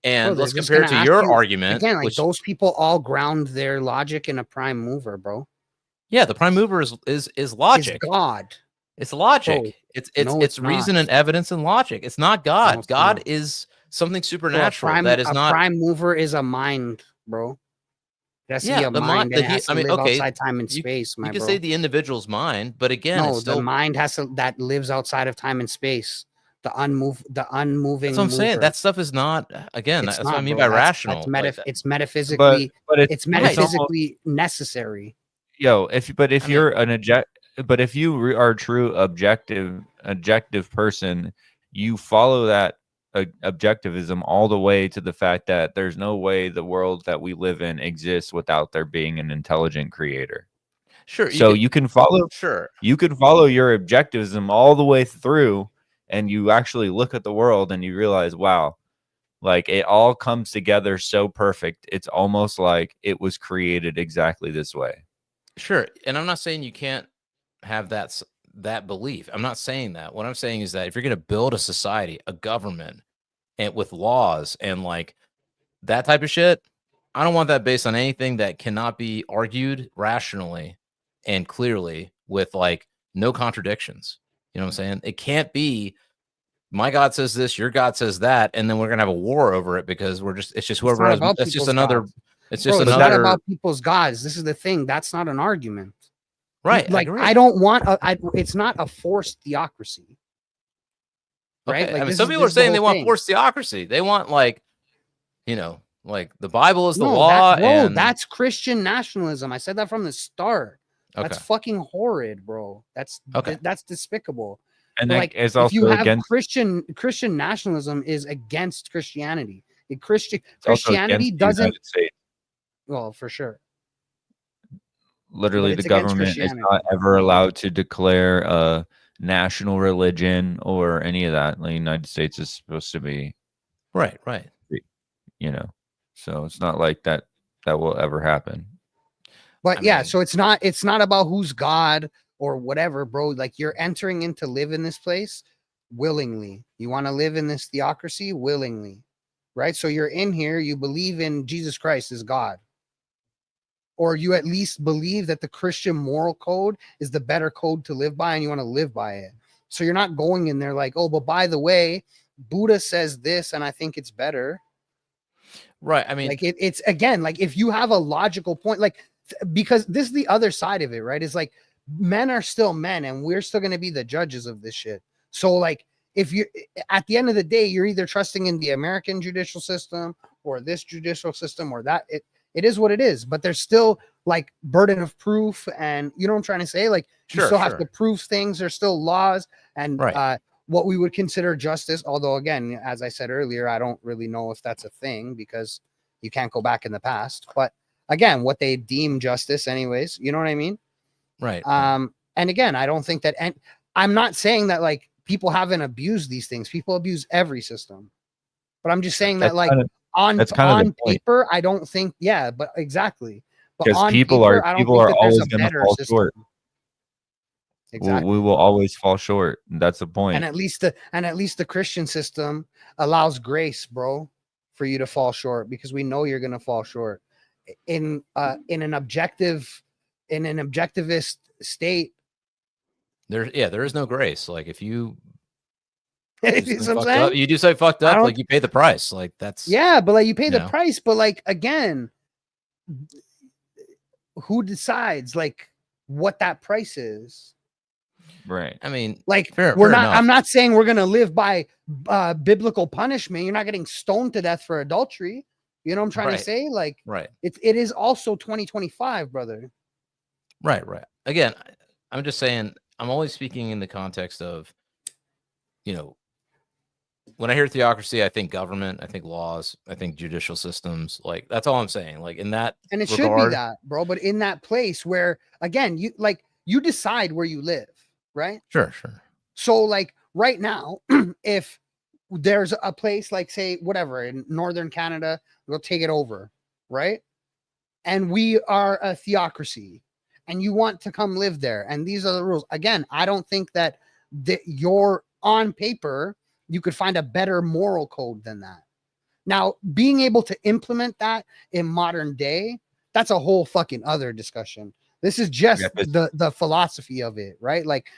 and let's compare it to your argument again. Like those people all ground their logic in a prime mover, bro. Yeah, the prime mover is logic. It's God. It's logic. Bro, it's reason and evidence and logic. It's not God. No, God is something supernatural. That is not. Prime mover is a mind, bro. That's the mind that has to live outside time and space. You can say the individual's mind, but again, no, the mind has to that lives outside of time and space. The unmoving. That's what I'm saying. That stuff is not. Again, that's what I mean by rational. It's metaphically. It's metaphysically necessary. Yo, if you are a true objective person, you follow that objectivism all the way to the fact that there's no way the world that we live in exists without there being an intelligent creator. Sure. You can follow your objectivism all the way through, and you actually look at the world and you realize, wow, like it all comes together so perfect. It's almost like it was created exactly this way. Sure. And I'm not saying you can't have that belief. I'm not saying that. What I'm saying is that if you're going to build a society, a government, and with laws and like that type of shit, I don't want that based on anything that cannot be argued rationally and clearly with like no contradictions. You know what I'm saying? It can't be my God says this, your God says that, and then we're gonna have a war over it because it's just whoever has. It's just another. Gods. It's just Bro, another. It's not about people's gods. This is the thing. That's not an argument. Right. Like I don't want. It's not a forced theocracy. Right. Okay. Like I mean, some people are saying they want forced theocracy. They want like, you know, like the Bible is the law. That's Christian nationalism. I said that from the start. Okay. That's fucking horrid, bro. That's despicable. And like, it's also if you have against Christian nationalism is against Christianity. Christianity doesn't. Well, for sure. Literally, the government is not ever allowed to declare a national religion or any of that. The United States is supposed to be right. You know, so it's not like that will ever happen. But so it's not about who's God or whatever, bro. Like you're entering in to live in this place willingly. You want to live in this theocracy willingly, right? So you're in here, you believe in Jesus Christ as God. Or you at least believe that the Christian moral code is the better code to live by and you want to live by it. So you're not going in there like, oh, but by the way, Buddha says this and I think it's better. Right. I mean, like it's again, like if you have a logical point, like because this is the other side of it, right? Is like men are still men and we're still going to be the judges of this shit. So like if you at the end of the day, you're either trusting in the American judicial system or this judicial system or that it is what it is, but there's still like burden of proof. And you know what I'm trying to say? Like you still have to prove things. There's still laws and what we would consider justice. Although again, as I said earlier, I don't really know if that's a thing because you can't go back in the past, but again, what they deem justice anyways, you know what I mean? Right. And again, I don't think that, and I'm not saying that like people haven't abused these things. People abuse every system, but I'm just saying that like on paper, I don't think, but exactly. But because people are always going to fall short. Exactly. We will always fall short. That's the point. And at least the Christian system allows grace, bro, for you to fall short because we know you're going to fall short. In an objectivist state, there is no grace. Like if you do something fucked up, like you pay the price. Like that's but like you pay the price, but like again, who decides like what that price is? Right. I mean, like I'm not saying we're gonna live by biblical punishment. You're not getting stoned to death for adultery. You know what I'm trying to say? Like, it is also 2025, brother. Right. Again, I'm just saying, I'm always speaking in the context of, you know, when I hear theocracy, I think government, I think laws, I think judicial systems. Like, that's all I'm saying. Like in that, and it should be that, bro. But in that place where, again, you decide where you live, right? Sure. So, like right now, if there's a place like say whatever in northern Canada, we'll take it over, right? And we are a theocracy and you want to come live there and these are the rules. Again, I don't think that you're on paper you could find a better moral code than that. Now, being able to implement that in modern day, that's a whole fucking other discussion. This is just the philosophy of it, right? Like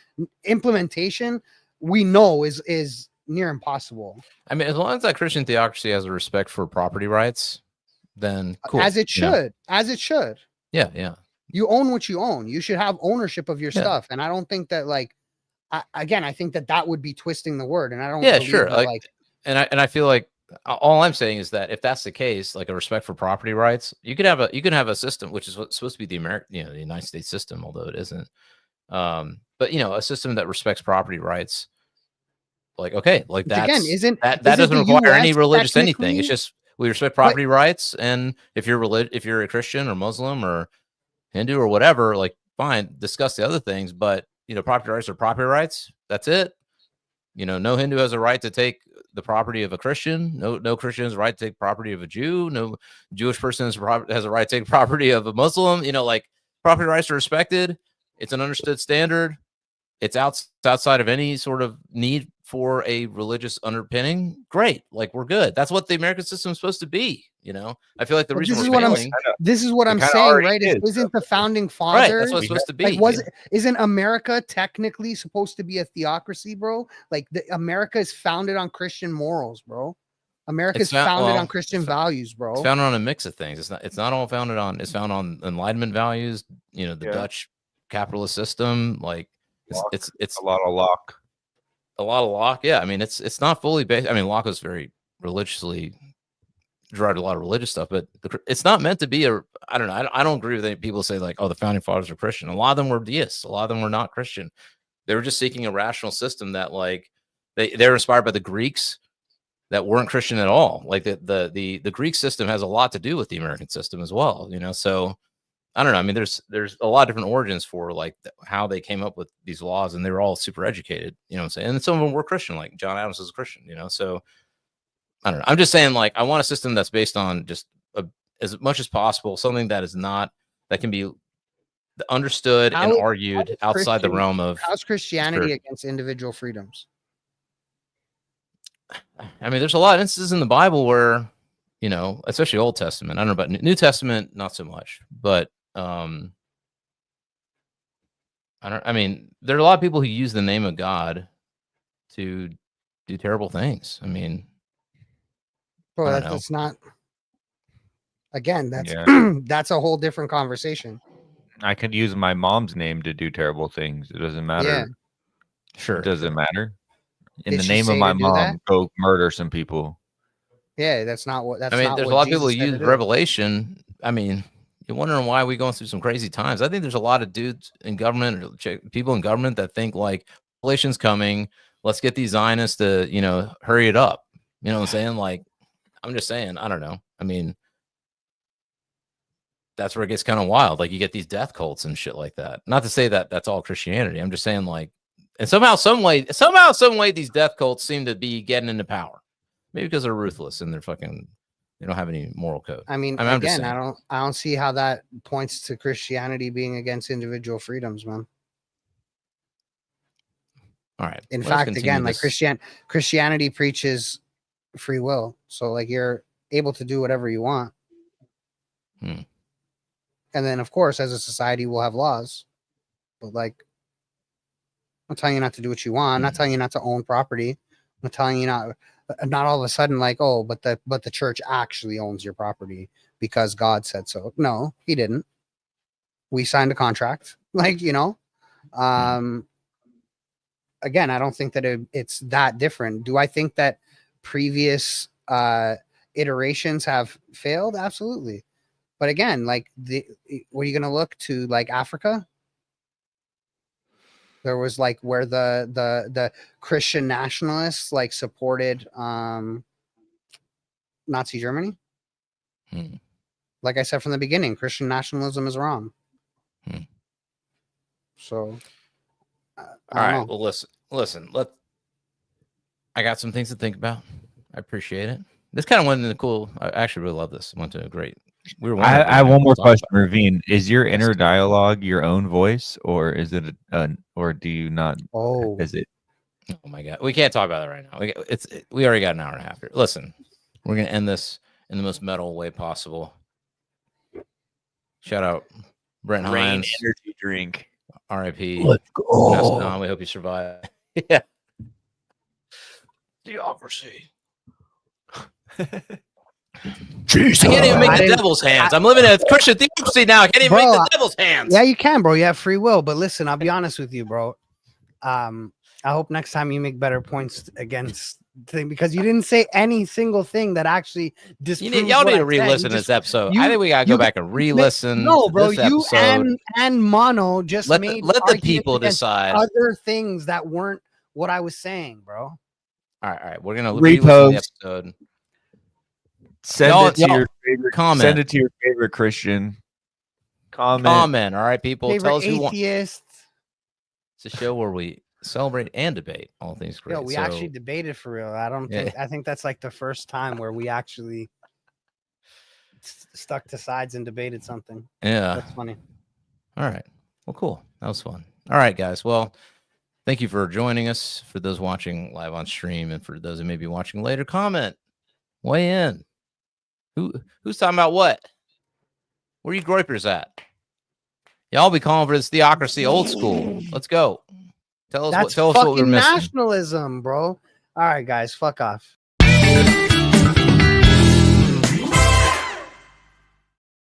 implementation, we know is near impossible. I mean, as long as that Christian theocracy has a respect for property rights, then cool. As it should. Yeah. You own what you own. You should have ownership of your stuff. And I don't think that like, I think that would be twisting the word. And I don't. Yeah, sure. And I feel like all I'm saying is that if that's the case, like a respect for property rights, you could have a system, which is supposed to be the American, the United States system, although it isn't. But a system that respects property rights. Like, okay, like that doesn't require any religious anything. It's just we respect property rights, and if you're a Christian or Muslim or Hindu or whatever, like fine, discuss the other things. But property rights are property rights. That's it. No Hindu has a right to take the property of a Christian. No Christian has a right to take property of a Jew. No Jewish person has a right to take property of a Muslim. Like property rights are respected. It's an understood standard. It's outside of any sort of need for a religious underpinning, great. Like we're good. That's what the American system is supposed to be. You know, I feel like the reason we're failing. This is what I'm saying, right? Isn't the founding fathers right? That's what it's supposed to be. Like, isn't America technically supposed to be a theocracy, bro? Like America is founded on Christian morals, bro. America is founded on Christian values, bro. It's founded on a mix of things. It's not all founded on. It's founded on Enlightenment values. You know, the Dutch capitalist system. Like it's a lot of Locke. A lot of Locke. Yeah, I mean it's not fully based. I mean Locke was very religiously derived a lot of religious stuff, but it's not meant to be a. I don't know. I don't agree with any people say like, oh, the founding fathers are Christian. A lot of them were deists. A lot of them were not Christian. They were just seeking a rational system that like they're inspired by the Greeks that weren't Christian at all. Like the Greek system has a lot to do with the American system as well. You know, so I don't know. I mean, there's a lot of different origins for like how they came up with these laws, and they were all super educated. You know what I'm saying? And some of them were Christian, like John Adams is a Christian. You know, so. I don't know. I'm just saying, like, I want a system that's based on just as much as possible, something that is not that can be understood and argued outside the realm of. How's Christianity against individual freedoms? I mean, there's a lot of instances in the Bible where, you know, especially Old Testament. I don't know about New Testament, not so much, but I mean, there are a lot of people who use the name of God to do terrible things. I mean. Bro, that's not. Again, that's that's a whole different conversation. I could use my mom's name to do terrible things. It doesn't matter. Yeah. Sure. It doesn't matter. In the name of my mom, go murder some people. Yeah, that's not what. That's I mean, not there's what a lot Jesus of people who use Revelation. I mean, you're wondering why we're going through some crazy times. I think there's a lot of dudes in government, or people in government that think like Revelation's coming. Let's get these Zionists to, you know, hurry it up. You know what I'm saying? Like. I'm just saying, I don't know. I mean, that's where it gets kind of wild. Like you get these death cults and shit like that. Not to say that that's all Christianity. I'm just saying like, and somehow, some way, these death cults seem to be getting into power. Maybe because they're ruthless and they don't have any moral code. I mean again, I don't see how that points to Christianity being against individual freedoms, man. All right. In fact, again, like Christianity preaches free will, so like you're able to do whatever you want, and then of course as a society we'll have laws, but like I'm not telling you not to do what you want. I'm not telling you not to own property. I'm not telling you not all of a sudden like, oh, but the church actually owns your property because God said so. No, he didn't. We signed a contract, like, you know. Again, I don't think that it's that different. Do I think that previous iterations have failed? Absolutely. But again, like were you going to look to like Africa? There was like where the Christian nationalists like supported Nazi Germany. Like I said from the beginning, Christian nationalism is wrong. So all right, well listen, I got some things to think about. I appreciate it. This kind of went into cool. I actually really love this. Went to a great. I have one more question, Ravine. Is your inner dialogue your own voice, or is it or do you not? Oh, is it? Oh my God, we can't talk about that right now. We already got an hour and a half here. Listen, we're gonna end this in the most metal way possible. Shout out Brent Hinds energy drink. R.I.P. Let's go. Mastodon, we hope you survive. Yeah. Theocracy. Jesus. I can't even make the devil's hands. I'm living in a Christian theocracy now. I can't even make the devil's hands. Yeah, you can, bro. You have free will. But listen, I'll be honest with you, bro. I hope next time you make better points against thing, because you didn't say any single thing that actually disproves. Y'all need to re-listen to this episode. I think we gotta go back and re-listen. No, bro, you and Mono just let the people decide other things that weren't what I was saying, bro. All right, we're gonna re-listen the episode. Send it to your favorite comment. Send it to your favorite Christian. Comment. All right, people. Favorite tell us who atheist. It's a show where we celebrate and debate all things great. Yo, we actually debated for real. I think that's like the first time where we actually stuck to sides and debated something. Yeah, that's funny. All right. Well, cool. That was fun. All right, guys. Well, Thank you for joining us. For those watching live on stream, and for those who may be watching later, comment, weigh in. Who's talking about what? Where are you groypers at? Y'all be calling for this theocracy old school. Let's go. Tell us what we're missing. Nationalism, bro. All right, guys, fuck off.